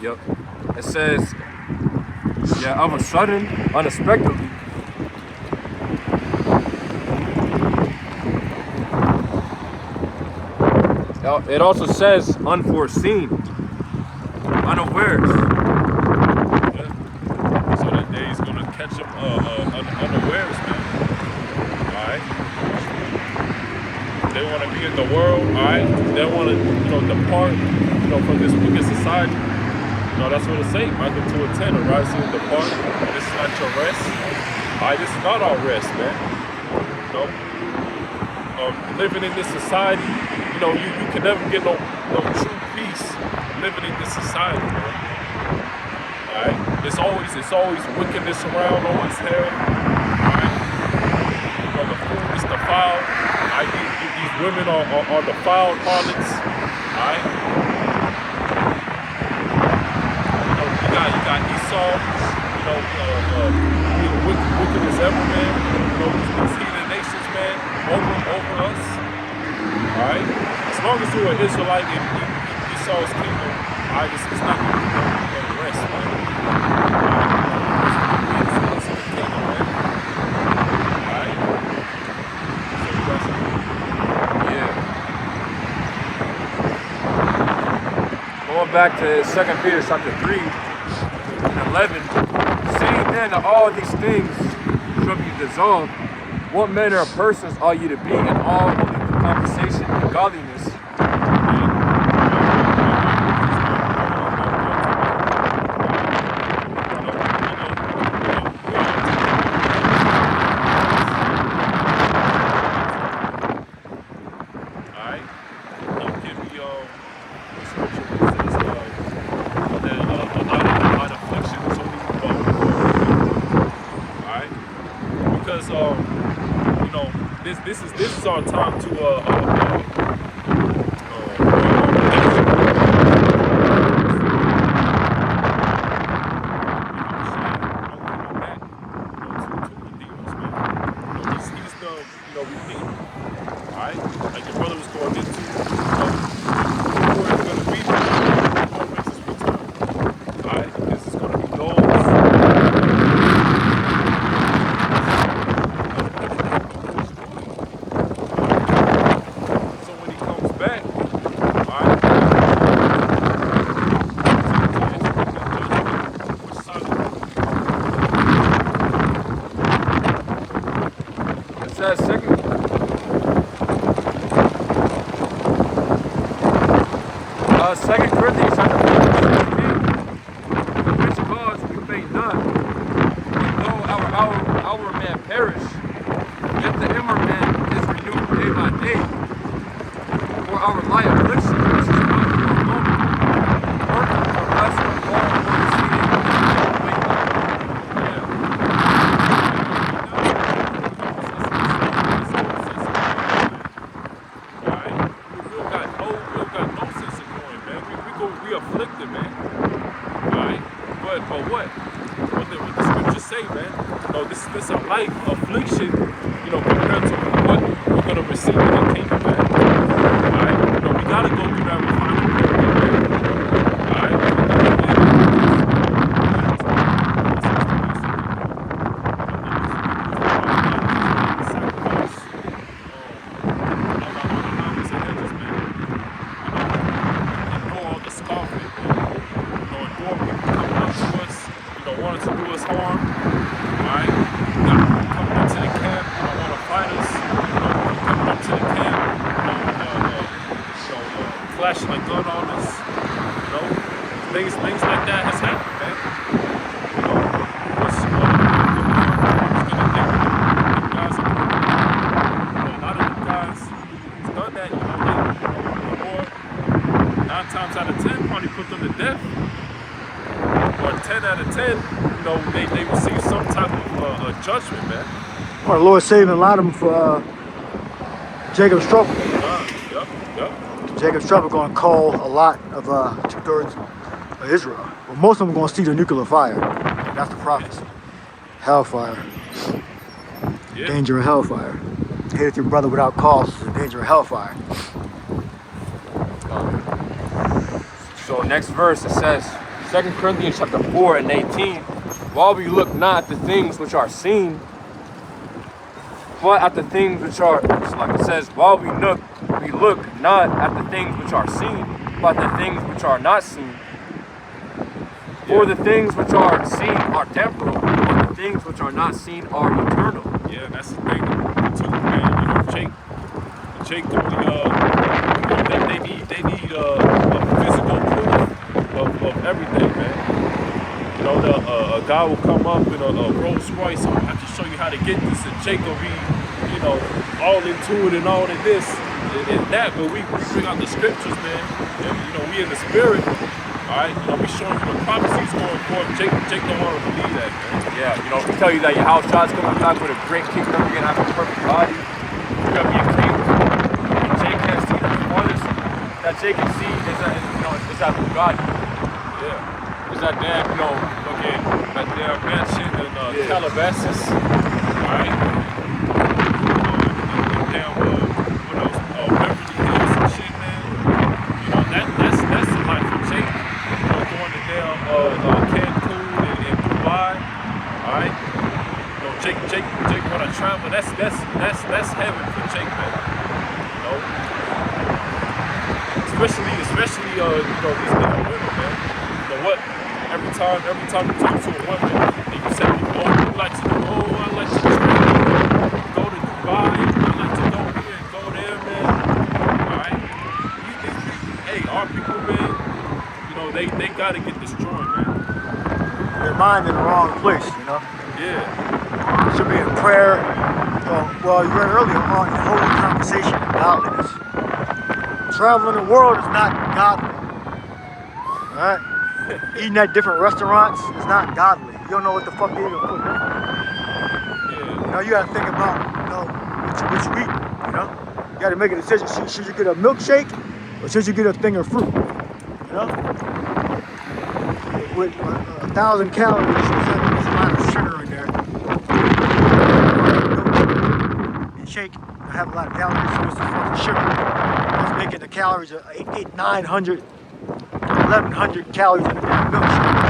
Yep. It says, yeah, of a sudden, unexpectedly. It also says unforeseen, unawares. Yeah. So that day is going to catch them unawares, man. Alright? They want to be in the world, alright? They want to, you know, depart, you know, from this wicked society. You know, that's what it says. Micah 2:10, arise and depart. This is not your rest. Alright, this is not our rest, man. You know? Living in this society, you know, you can never get no true peace living in this society, man. Alright? It's always wickedness around, always hell. Alright? You know, the food is defiled. Alright? These women are defiled harlots. Alright? You got Esau, you know, being wicked as ever, man. You know, these heathen nations, man, over us. Alright? As long as you're an Israelite in Esau's kingdom, Alright, it's not gonna be no rest, man. It's in the kingdom, man. Alright? So you got something? Yeah. Going back to 2 Peter chapter 3 and 11, seeing then that all these things shall be dissolved, what manner of persons ought you to be in all holy conversation and godliness? This is our time to redeem. Alright? Like your brother was going into, where it's gonna be when Christ is returned. Alright? Because it's gonna be those. Second Corinthians chapter 4, which cause we faint not, but though our man perish, yet the inward man is renewed day by day. For our light affliction, which is but for a moment, worketh for us a far more exceeding weight. We afflicted, man. Alright? But what? What the scriptures say, man? No, this is a light affliction, compared to what we're gonna receive in the kingdom, man. Alright? We gotta go through that refinement period, man. Alright? Wanted to do us harm, alright? Coming into the camp, want to fight us, coming into the camp, flashing a gun on us, things like that has happened, man. What's gonna think the guys are a lot of the guys who's done that, the 9 times out of 10 probably put them to death. Or 10 out of 10, they receive some type of judgment, man. Well, the Lord saving a lot of them for Jacob's trouble. Yep. Jacob's trouble going to call a lot of 2/3 of Israel. But most of them are going to see the nuclear fire. That's the prophecy. Hellfire. Yeah. Danger of hellfire. Hated your brother without cause is a danger of hellfire. So next verse it says, 2 Corinthians chapter 4 and 18, while we look not at the things which are seen, but at the things which are, so like it says, while we look not at the things which are seen, but the things which are not seen. For the things which are seen are temporal, but the things which are not seen are eternal. Yeah, that's the thing too, man. Jake they need a physical proof of everything, man. A guy will come up in a Rolls Royce. I can show you how to get this, and Jake will be, all into it and all of this and that. But we bring out the scriptures, man. And, we in the spirit. All right, we showing you the prophecies going forth. Jake don't want to believe that, man. Yeah, we tell you that your house child's coming back with a great kingdom. You're gonna have a perfect body. You're gonna be a king. Jake can't see the farthest that Jake can see is that Bugatti. Yeah. Is that damn, That damn mansion in Calabasas. All right. Damn, what else? Beverly Hills and shit, man. That's the life of Jake. especially these women, man. You know what? Every time you talk to a woman, and you say, oh, you like to do, oh, I like to go to Dubai, I like to go here and go there, man. All right, hey, our people, man, you know they gotta get destroyed, man. Their mind in the wrong place, you know. Yeah. Should be in prayer. Well, you read earlier on holy conversation and godliness. Traveling the world is not godly. All right? Eating at different restaurants is not godly. You don't know what the fuck they're gonna put in. You know, you gotta think about, what you eat. You know, you gotta make a decision. Should you get a milkshake or should you get a thing of fruit? You know, with 1,000 calories, there's a lot of sugar in there. And shake have a lot of calories, so it's fucking sugar. It's making the calories 900, 1,100 calories in a damn milkshake.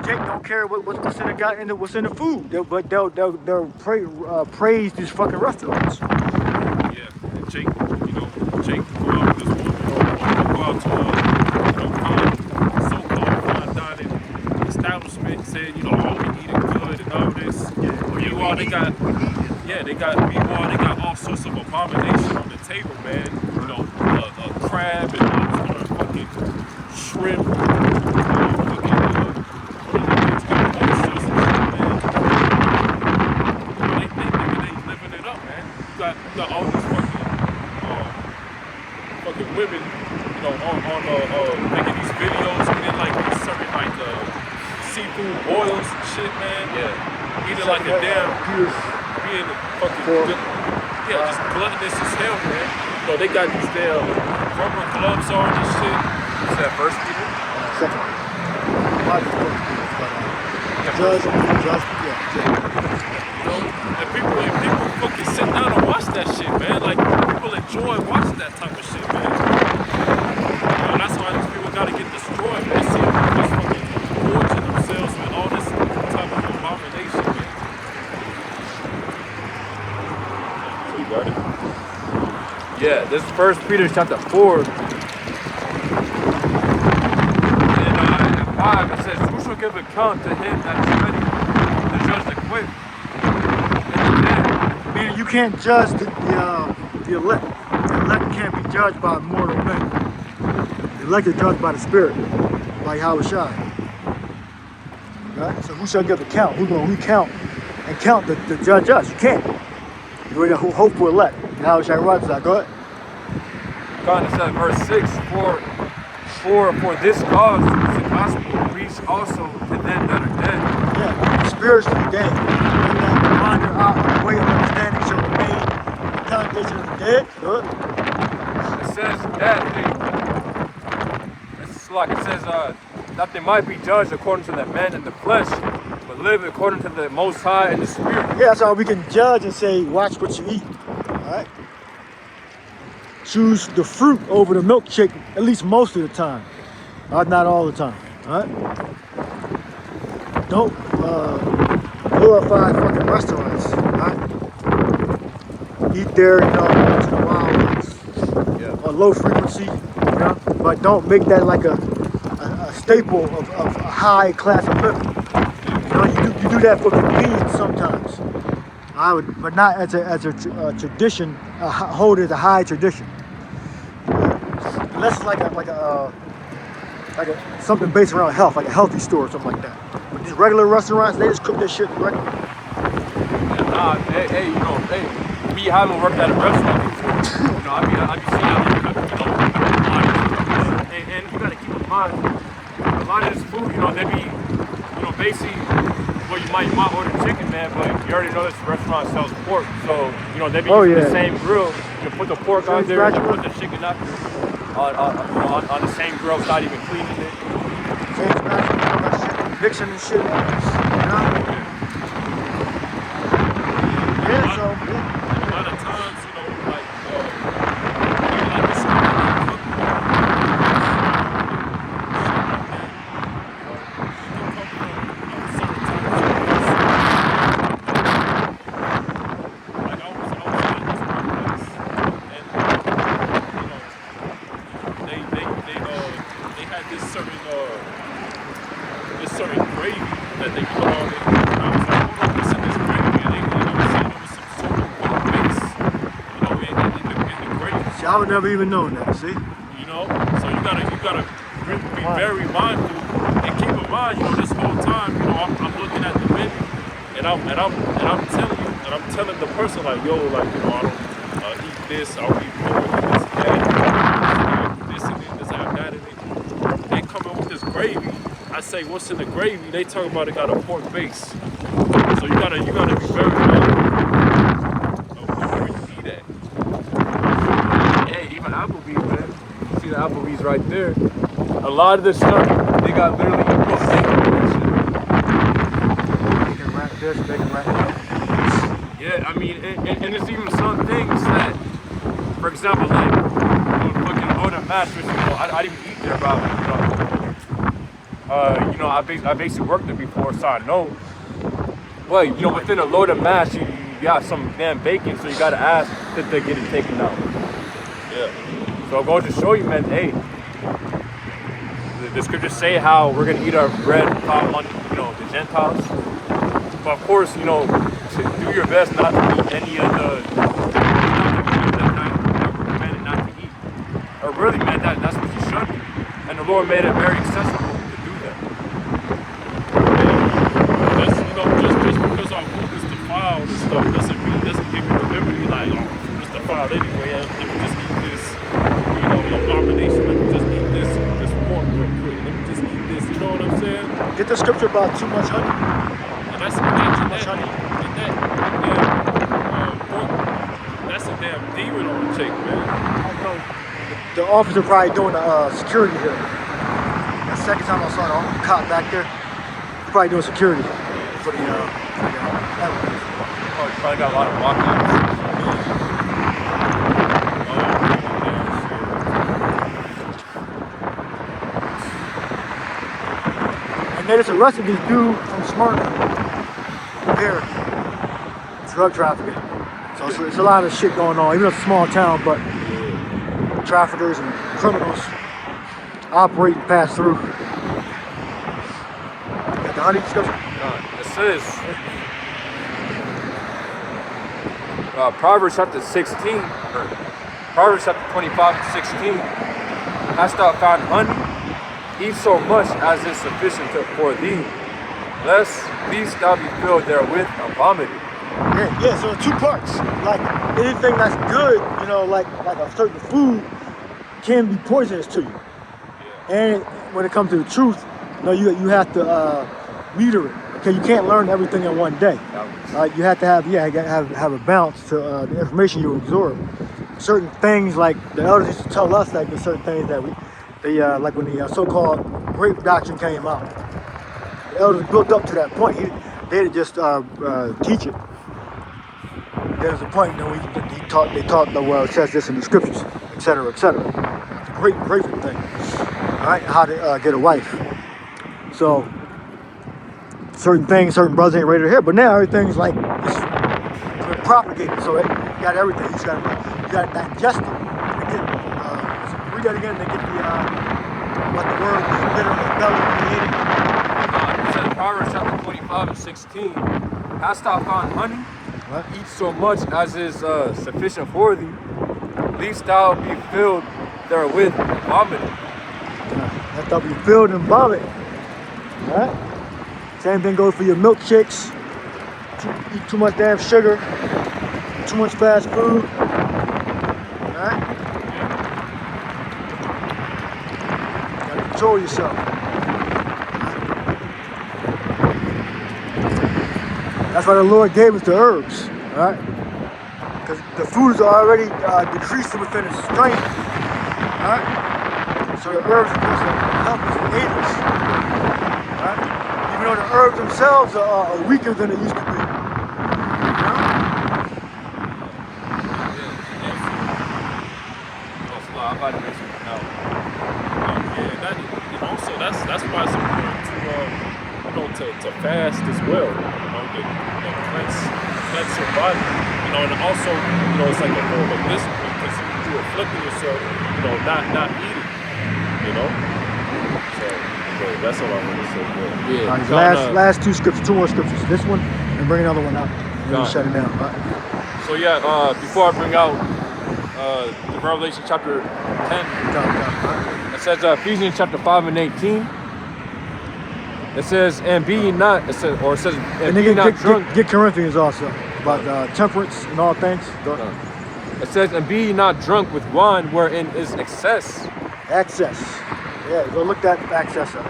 Jake don't care what's in the what's in the food, but they'll praise these fucking restaurants. Yeah, and Jake go out with this woman, go out to so-called fine dining establishment, saying, oh, we eating good and all this. Meanwhile, they got all sorts of abomination on the table, man. A crab and fucking shrimp, they living it up, man. You got all these fucking women, on making these videos and then like serving like seafood boils and shit, man. Yeah. Eating like a damn being fucking just gluttonous as hell, man. They got these damn rubber gloves on and shit. Is that first people? Second. And people fucking sit down and watch that shit, man. Like, people enjoy watching that type of shit, man. That's why these people gotta get destroyed, man. See them fucking gorging themselves with all this type of abomination, man. So you got it? Yeah, this is 1 Peter chapter 4. And 5, it says, who shall give account to him that is ready to judge the quick and the dead? Meaning you can't judge the elect. The elect can't be judged by mortal men. The elect is judged by the Spirit, like Howard Shai. Right? So who shall give account? Who's going to recount and count to judge us? You can't. You're the hopeful elect. Howard Shai writes that. Go ahead. God says, verse 6, for this cause is the gospel preached also to them that are dead. Yeah, spiritually dead. And that wander out of the way of understanding shall remain in the congregation of the dead. Good. It says that they might be judged according to the man in the flesh, but live according to the Most High in the Spirit. Yeah, that's how we can judge and say, watch what you eat. All right. Choose the fruit over the milkshake, at least most of the time. Not all the time. All right. Don't glorify fucking restaurants. All right. Eat there, to the wild ones. Yeah. A low frequency, but don't make that like a staple of a high class of living. You do that for convenience sometimes. I would, but not as a tradition. Hold it as a high tradition. Unless it's like something based around health, like a healthy store or something like that. But these regular restaurants, they just cook this shit regular. Me having worked at a restaurant before, I be seeing how and you gotta keep in mind, a lot of this food, they be, basically, well, you might order chicken, man, but you already know this restaurant sells pork, so, they be using the same grill. You put the pork on there, you put the chicken on the same grill without even cleaning it. Same spatula, mixing and shit. Yeah, so, a lot of times, this certain gravy that they put on it. And I was like, hold on, what's in this gravy? And I was saying it was some sort of pork base, in the gravy. See, I would never even known that. See? So you gotta be very mindful and keep in mind, this whole time, I'm looking at the menu and I'm telling the person like, yo, like, I don't eat this, I'll eat pork, this and that, this in it, this have that in it. They come in with this gravy. I say, what's in the gravy? They talk about it got a pork base. So you gotta be very mindful of where you eat at. Hey, even Applebee's, man. You see the Applebee's right there. A lot of this stuff, they got literally put bacon in shit. Bacon wrap this, bacon wrap that. Yeah, I mean, and it's even some things that, for example, like, fucking loaded mattress, I didn't eat there, but, I basically worked there before, so I know. But, within a loaded mash, you got some damn bacon, so you gotta ask that they get it taken out. Yeah. So it goes to show you, man, hey, the scriptures say how we're gonna eat our bread among, the Gentiles. But of course, to do your best not to eat any of the things that we're commanded not to eat. Or really, man, that's what you should do. And the Lord made it very accessible to do that. That's, just because our food is defiled and stuff doesn't give you the liberty like, oh, it's defiled anyway. Let me just eat this, abomination. Let me just eat this pork real quick. Let me just eat this. You know what I'm saying? Get the scripture about too much honey. And that's that's a damn demon on the chick, man. The officer probably doing security here. The second time I saw the cop back there, he's probably doing security for the evidence. Oh, you probably got a lot of walkouts. And they just arrested this dude from Smyrna here, drug trafficking. So it's a lot of shit going on, even though it's a small town, but traffickers and criminals operate and pass through. Got the honey scripture? It says, Proverbs chapter 16, or Proverbs chapter 25 and 16, hast thou found honey? Eat so much as is sufficient for thee, lest least thou be filled therewith and vomited. Yeah, so two parts. Like anything that's good, like a certain food can be poisonous to you. And when it comes to the truth, you have to meter it. Okay, you can't learn everything in one day. You have to have a balance to the information you absorb. Certain things, like the elders used to tell us, like there's certain things that like when the so-called grape doctrine came out, the elders built up to that point. They didn't just teach it. There was a point, they taught it says this in the scriptures, etc., etc. It's a great thing. All right, how to get a wife. So certain things, certain brothers ain't ready to hear, but now everything's like it's propagated. So you got everything. You got to digest it. Read that again. They get what the word is, bitter in the belly. It says Proverbs chapter 25 and 16. Hast thou found honey? What? Eat so much as is sufficient for thee, lest thou be filled therewith and vomited. Let thou be filled and vomited. All right? Same thing goes for your milkshakes. Eat too much damn sugar. Too much fast food. All right? You gotta control yourself. That's why the Lord gave us the herbs, all right? Because the foods are already decreasing within its strength, all right? So the herbs are supposed to help us and aid us, all right? Even though the herbs themselves are weaker than they used to be. I'm about to make some Also, that's why it's important to fast as well. Cleanse your body. And also, it's like a form of discipline because you are afflicting yourself, not eating. but that's all I want to say. Yeah. All right, John, last two more scriptures. This one and bring another one out. And then we John. shut it down. All right. So yeah, before I bring out the Revelation chapter 10, Done. it says Ephesians chapter 5 and 18. It says, and be ye not, it says, and And be ye not drunk. get Corinthians also about temperance and all things. It says, and be ye not drunk with wine wherein is excess. Access. Yeah, go look that access up.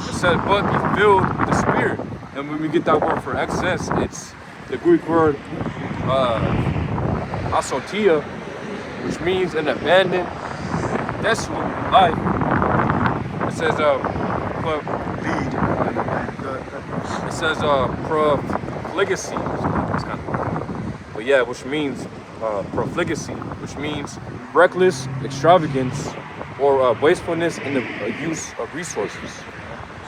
It says, but be filled with the Spirit. And when we get that word for excess, it's the Greek word asotia, which means an abandoned, desolate life. It says, it says profligacy. But yeah, which means profligacy, which means reckless extravagance or wastefulness in the use of resources.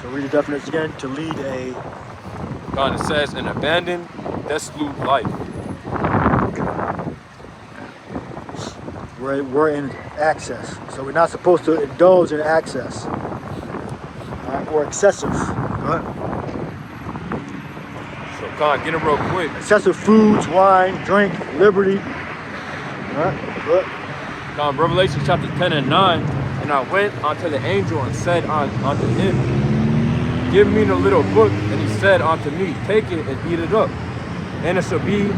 So read the definition again. To lead a. God, it says an abandoned, desolate life. We're in access, so we're not supposed to indulge in access or excessive. Go ahead. So God, get it real quick. Excessive foods, wine, drink, liberty. All right, good. God, Revelation chapter 10 and 9, and I went unto the angel and said unto him, give me the little book, and he said unto me, take it and eat it up, and it shall be,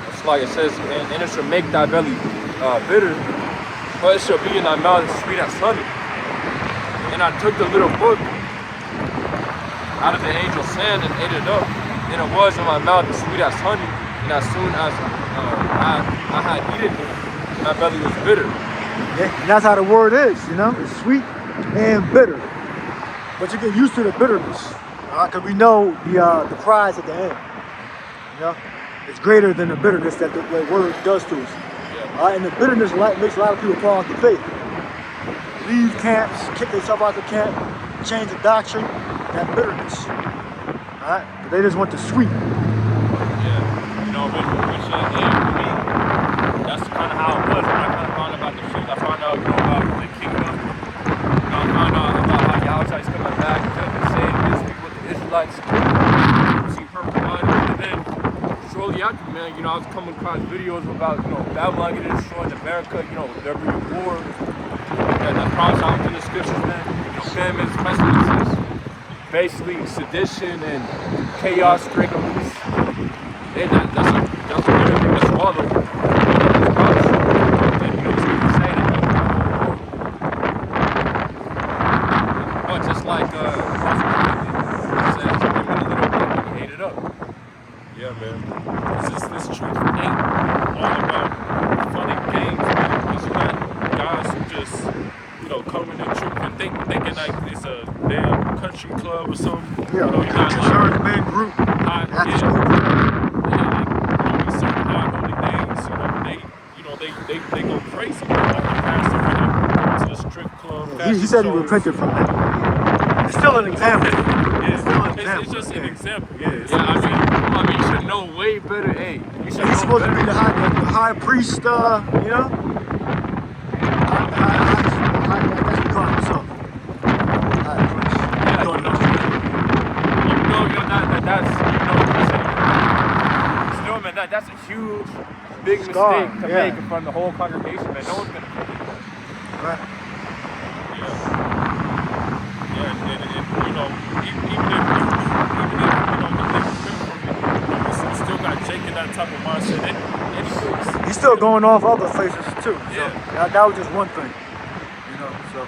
it's like it says, and it shall make thy belly bitter, but it shall be in thy mouth as sweet as honey. And I took the little book out of the angel's hand and ate it up, and it was in my mouth as sweet as honey. And as soon as I had eaten it, my belly was bitter. Yeah, and that's how the word is, you know? It's sweet and bitter. But you get used to the bitterness, because we know the prize at the end. You know? It's greater than the bitterness that the word does to us. And the bitterness makes a lot of people fall off the faith. Leave camps, kick themselves out the camp, change the doctrine, that bitterness. Alright? But they just want the sweet. Yeah. You know, which for me, that's kind of how it was when I kind of found out about the truth. I found out, about the kingdom. I found out about how the outside's coming back to save his people, the Israelites. See purple blood. And then shortly after, man, I was coming across videos about, Babylon getting destroyed, America, there being war. And that's probably out in the scriptures, man. Famines, pestilences, basically sedition and chaos breaking loose. Hey, that's a good thing to swallow. But just like says, give me a little bit and he ate it up. Yeah, man. This truth ain't all about fun and games, man. Because you got guys who just, come in the truth and thinking like it's a damn country club or something. Yeah, You got church, men group. after school. Yeah, like, certain high-holy names, they go crazy. Like the pastor went to the strip club. He said he repented from that. It's still an example. Yeah, It's still an example. it's just an example. Yeah, I mean, you should know way better. Hey, you should know He's supposed better. to be the high priest, you know? That's what he called himself. High priest. Yeah, still, man, that's a huge, big Scar, mistake to yeah. make in front of the whole congregation, man. No one's gonna forgive you. Right. Yeah, and even if you still got Jake in that type of mindset anyways. He's still going off other faces too. Yeah. So that was just one thing. So.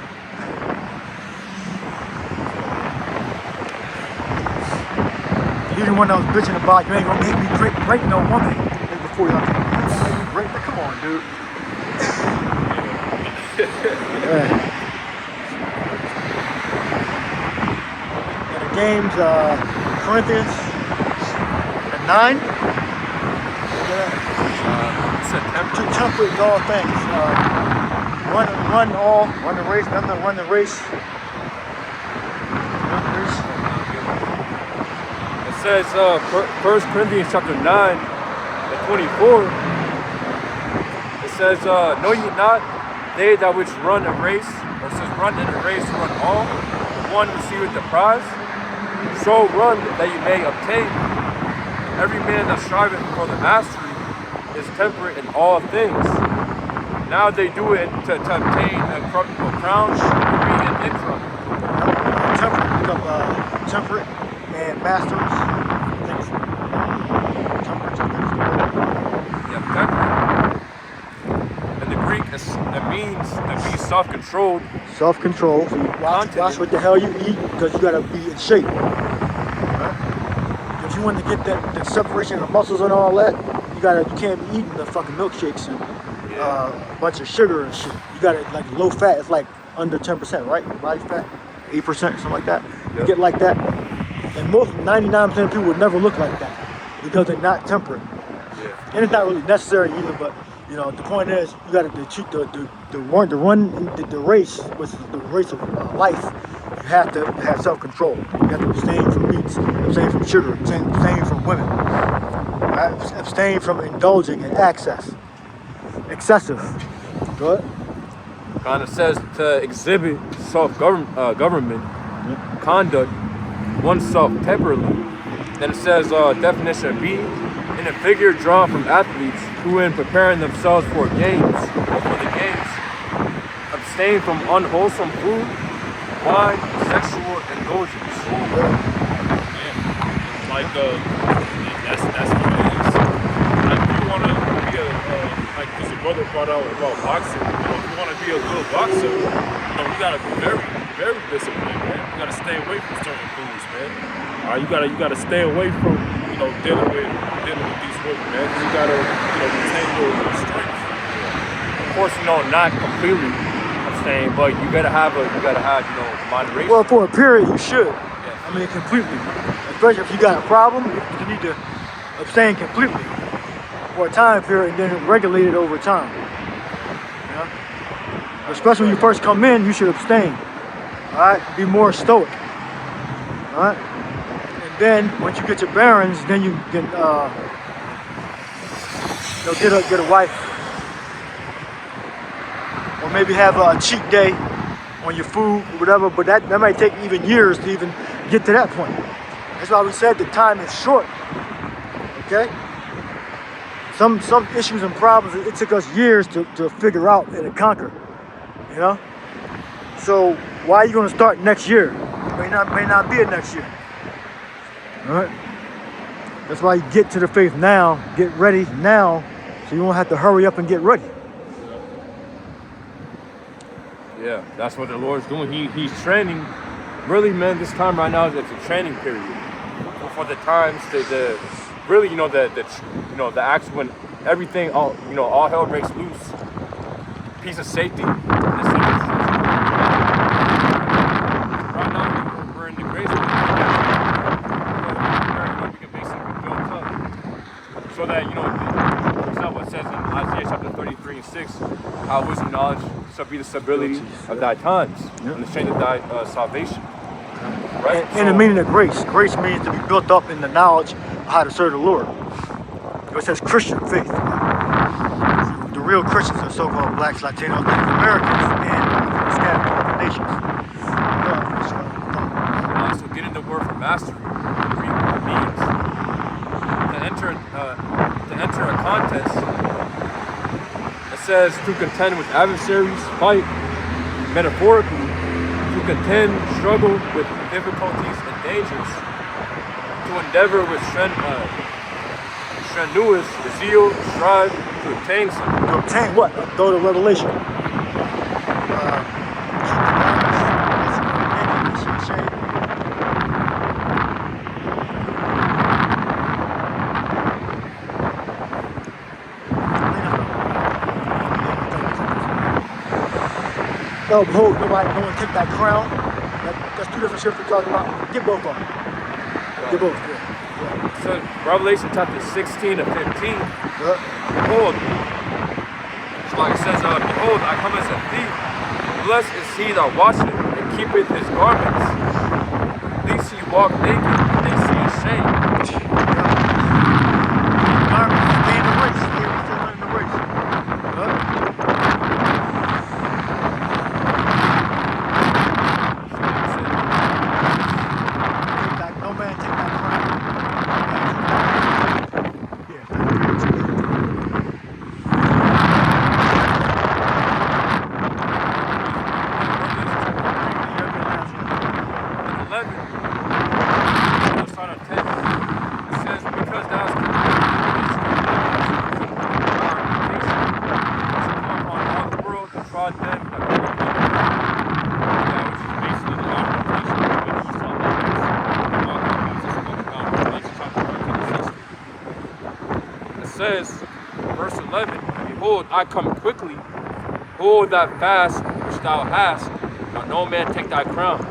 He's the one that was bitching about you ain't gonna make me break no woman. And before y'all break, come on, dude. Yeah. And the game's Corinthians 9. To temperate in all things. Run the race. Run the race. It says, 1 Corinthians chapter 9 and 24. It says, know ye not, They that which run a race, or says run in a race, run all, one receiveth the prize. So run that you may obtain. Every man that striveth for the mastery is temperate in all things. Now they do it to obtain a corruptible crown, be an incorruptible. Temperate and masters. Yeah, temperate. In the Greek, it means to be self-controlled. Self-control. So you watch what the hell you eat because you gotta be in shape. Right? If you want to get the separation of the muscles and all that, you can't be eating the fucking milkshakes and a bunch of sugar and shit. You gotta like low fat. It's like under 10%, right? Your body fat, 8%, something like that. You get like that, and most 99% of people would never look like that because they're not temperate. Yeah. And it's not really necessary either. But you know, the point is, you got to treat the race, which is the race of life. You have to have self-control. You have to abstain from meats, abstain from sugar, abstain from women, right? Abstain from indulging in excessive. Good. Kind of says to exhibit self-government conduct oneself temperately. Then it says definition B, in a figure drawn from athletes who in preparing themselves for games, abstain from unwholesome food, wine, sexual indulgence. Yeah. Like that's what it is. Like if you wanna be like this brother brought out about boxing, if you wanna be a good boxer, you gotta be very, very disciplined, man. You gotta stay away from certain foods, man. You gotta stay away from, dealing with these women, man. Cause you gotta, retain your strength. Of course, not completely abstain, but you gotta have moderation. Well, for a period, you should. Yeah. I mean, completely. Especially if you got a problem, you need to abstain completely for a time period and then regulate it over time. Yeah? Especially when you first come in, you should abstain. All right, be more stoic. All right, and then once you get your bearings, then you can get a wife, or maybe have a cheat day on your food or whatever. But that might take even years to even get to that point. That's why we said the time is short. Okay. Some issues and problems it took us years to figure out and to conquer. So why are you going to start next year? May not be a next year. All right. That's why you get to the faith now, get ready now, so you won't have to hurry up and get ready. Yeah, that's what the Lord's doing. He's training. Really, man, this time right now, it's a training period for the times the really, the acts when everything, all hell breaks loose. Piece of safety. Right now, we're in the grace period. We can basically build up. So that, for example, it says in Isaiah chapter 33:6, how wisdom knowledge shall be the stability of thy times, and the strength of thy salvation. Right? And the meaning of grace. Grace means to be built up in the knowledge of how to serve the Lord. It says Christian faith. The real Christians are so-called blacks, Latinos, Native Americans, and scattered to other nations. So getting the word for mastery means to enter a contest. It says to contend with adversaries, fight, metaphorically, to contend, struggle with difficulties and dangers, to endeavor with strenuous zeal, strive to obtain something. To obtain what? Go to Revelation. No, behold, no one take that crown. That's two different scriptures we're talking about. Get both of them. Get both. Yeah. So Revelation chapter 16 to 15. Behold, so like it says, behold, I come as a thief. Blessed is he that watcheth and keepeth his garments, lest he walk naked and they see his shame. Stay in the race. Stay in the race. behold, I come quickly. Hold that fast which thou hast. Now no man take thy crown.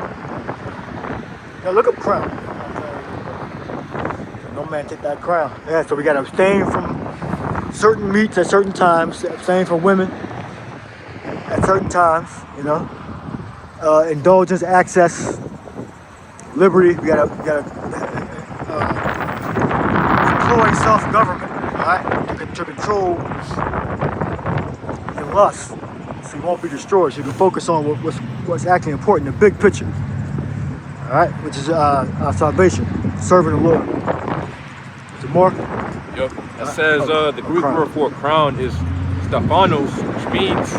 Now look up crown. No man take that crown. Yeah, so we got to abstain from certain meats at certain times, abstain from women at certain times, you know. Indulgence, access, liberty. We gotta employ self-government, all right, to control your lust, so you won't be destroyed. So you can focus on what's actually important, the big picture, all right, which is our salvation, serving the Lord. Is there more? Yep. It says the Greek word for crown is Stephanos, which means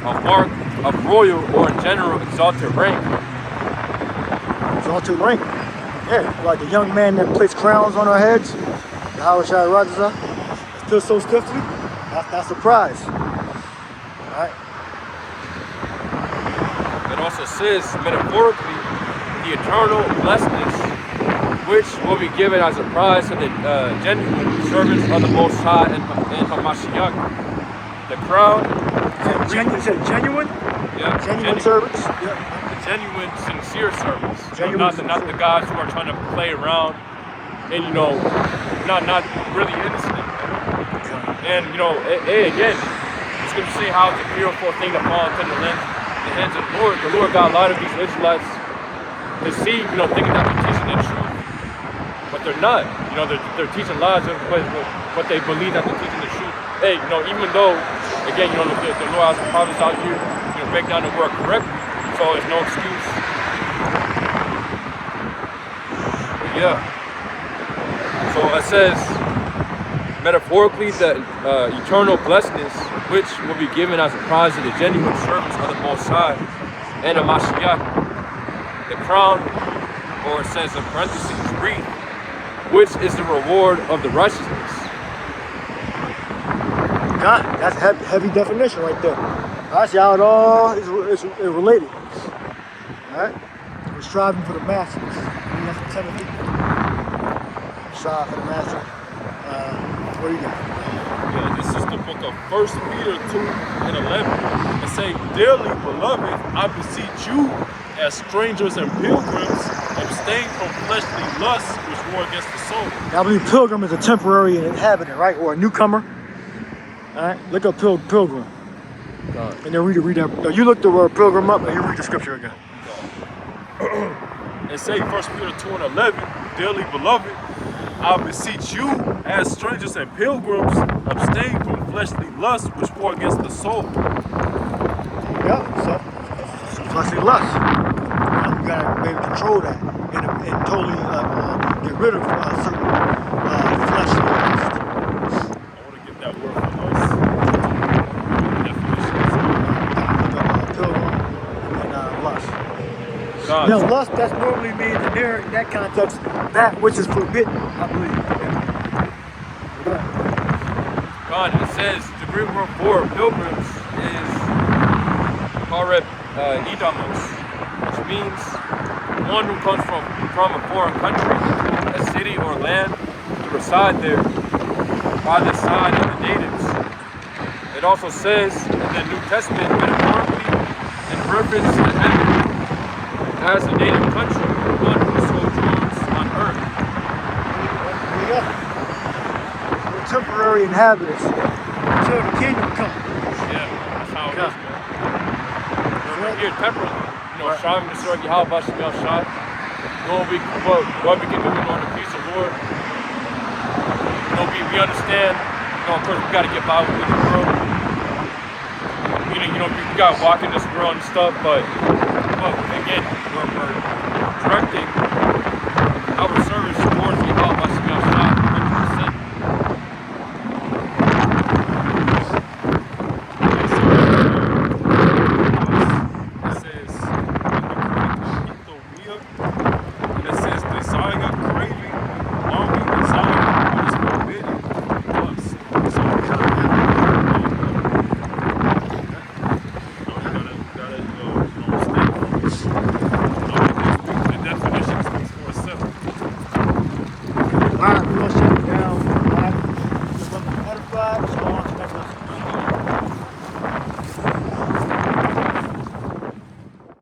a mark of royal or in general exalted rank. Exalted rank. Yeah, like the young man that placed crowns on our heads, the Hawashai Rajaza, still so stiffly. That's a prize. All right. It also says, metaphorically, the eternal blessedness, which will be given as a prize to the genuine servants of the Most High and Hamashiach. The crown. You said genuine? Yeah. Genuine servants? Yeah. The genuine, sincere servants. Genuine not the guys who are trying to play around and, you know, not really innocent. And, you know, again, it's going to say how it's a fearful thing to fall into the hands of the Lord. The Lord got a lot of these Israelites deceived, you know, thinking that they're teaching the truth. But they're not. You know, they're teaching lies, but they believe that they're teaching the truth. Hey, you know, even though, again, you know, the Lord has the prophets out here, you know, break down the word correctly, so there's no excuse. But yeah. So it says, metaphorically, the eternal blessedness, which will be given as a prize to the genuine servants of the Most High and the Mashiach. The crown, or it says in parentheses, wreath, which is the reward of the righteousness. God, that's a heavy definition right there. I see how it all is related. All right? We're striving for the master. That's for Timothy. Strive for the master. What do you got? Yeah, this is the book of 1 Peter 2:11. It say, dearly beloved, I beseech you, as strangers and pilgrims, abstain from fleshly lusts which war against the soul. Now, I believe pilgrim is a temporary inhabitant, right? Or a newcomer. All right? Look up pilgrim. And then read that. No, you look the word pilgrim up and you read the scripture again. And say 1 Peter 2:11, dearly beloved, I beseech you, as strangers and pilgrims, abstain from fleshly lusts which war against the soul. Yeah, so fleshly lust. You gotta maybe control that and totally get rid of certain fleshly lust. I want to get that word for us. Definitions. Pilgrim and lust. God. Now, lust, that's normally means in that context, that which is forbidden, I believe. God, it says the Greek word for pilgrims is Kareb Idamos, which means one who comes from a foreign country, a city or land, to reside there by the side of the natives. It also says in the New Testament, metaphorically, in reference to heaven, as a native country, one who sojourns on earth. We're temporary inhabitants until the kingdom comes. Yeah, that's how it is, man. We're here temporarily, you know, striving to serve Yahweh Shemel Shai. What we can do in order to please the Lord. You know, we understand, you know, of course we gotta get by with this world. You know, we gotta walk in this world and stuff, but again, we're directing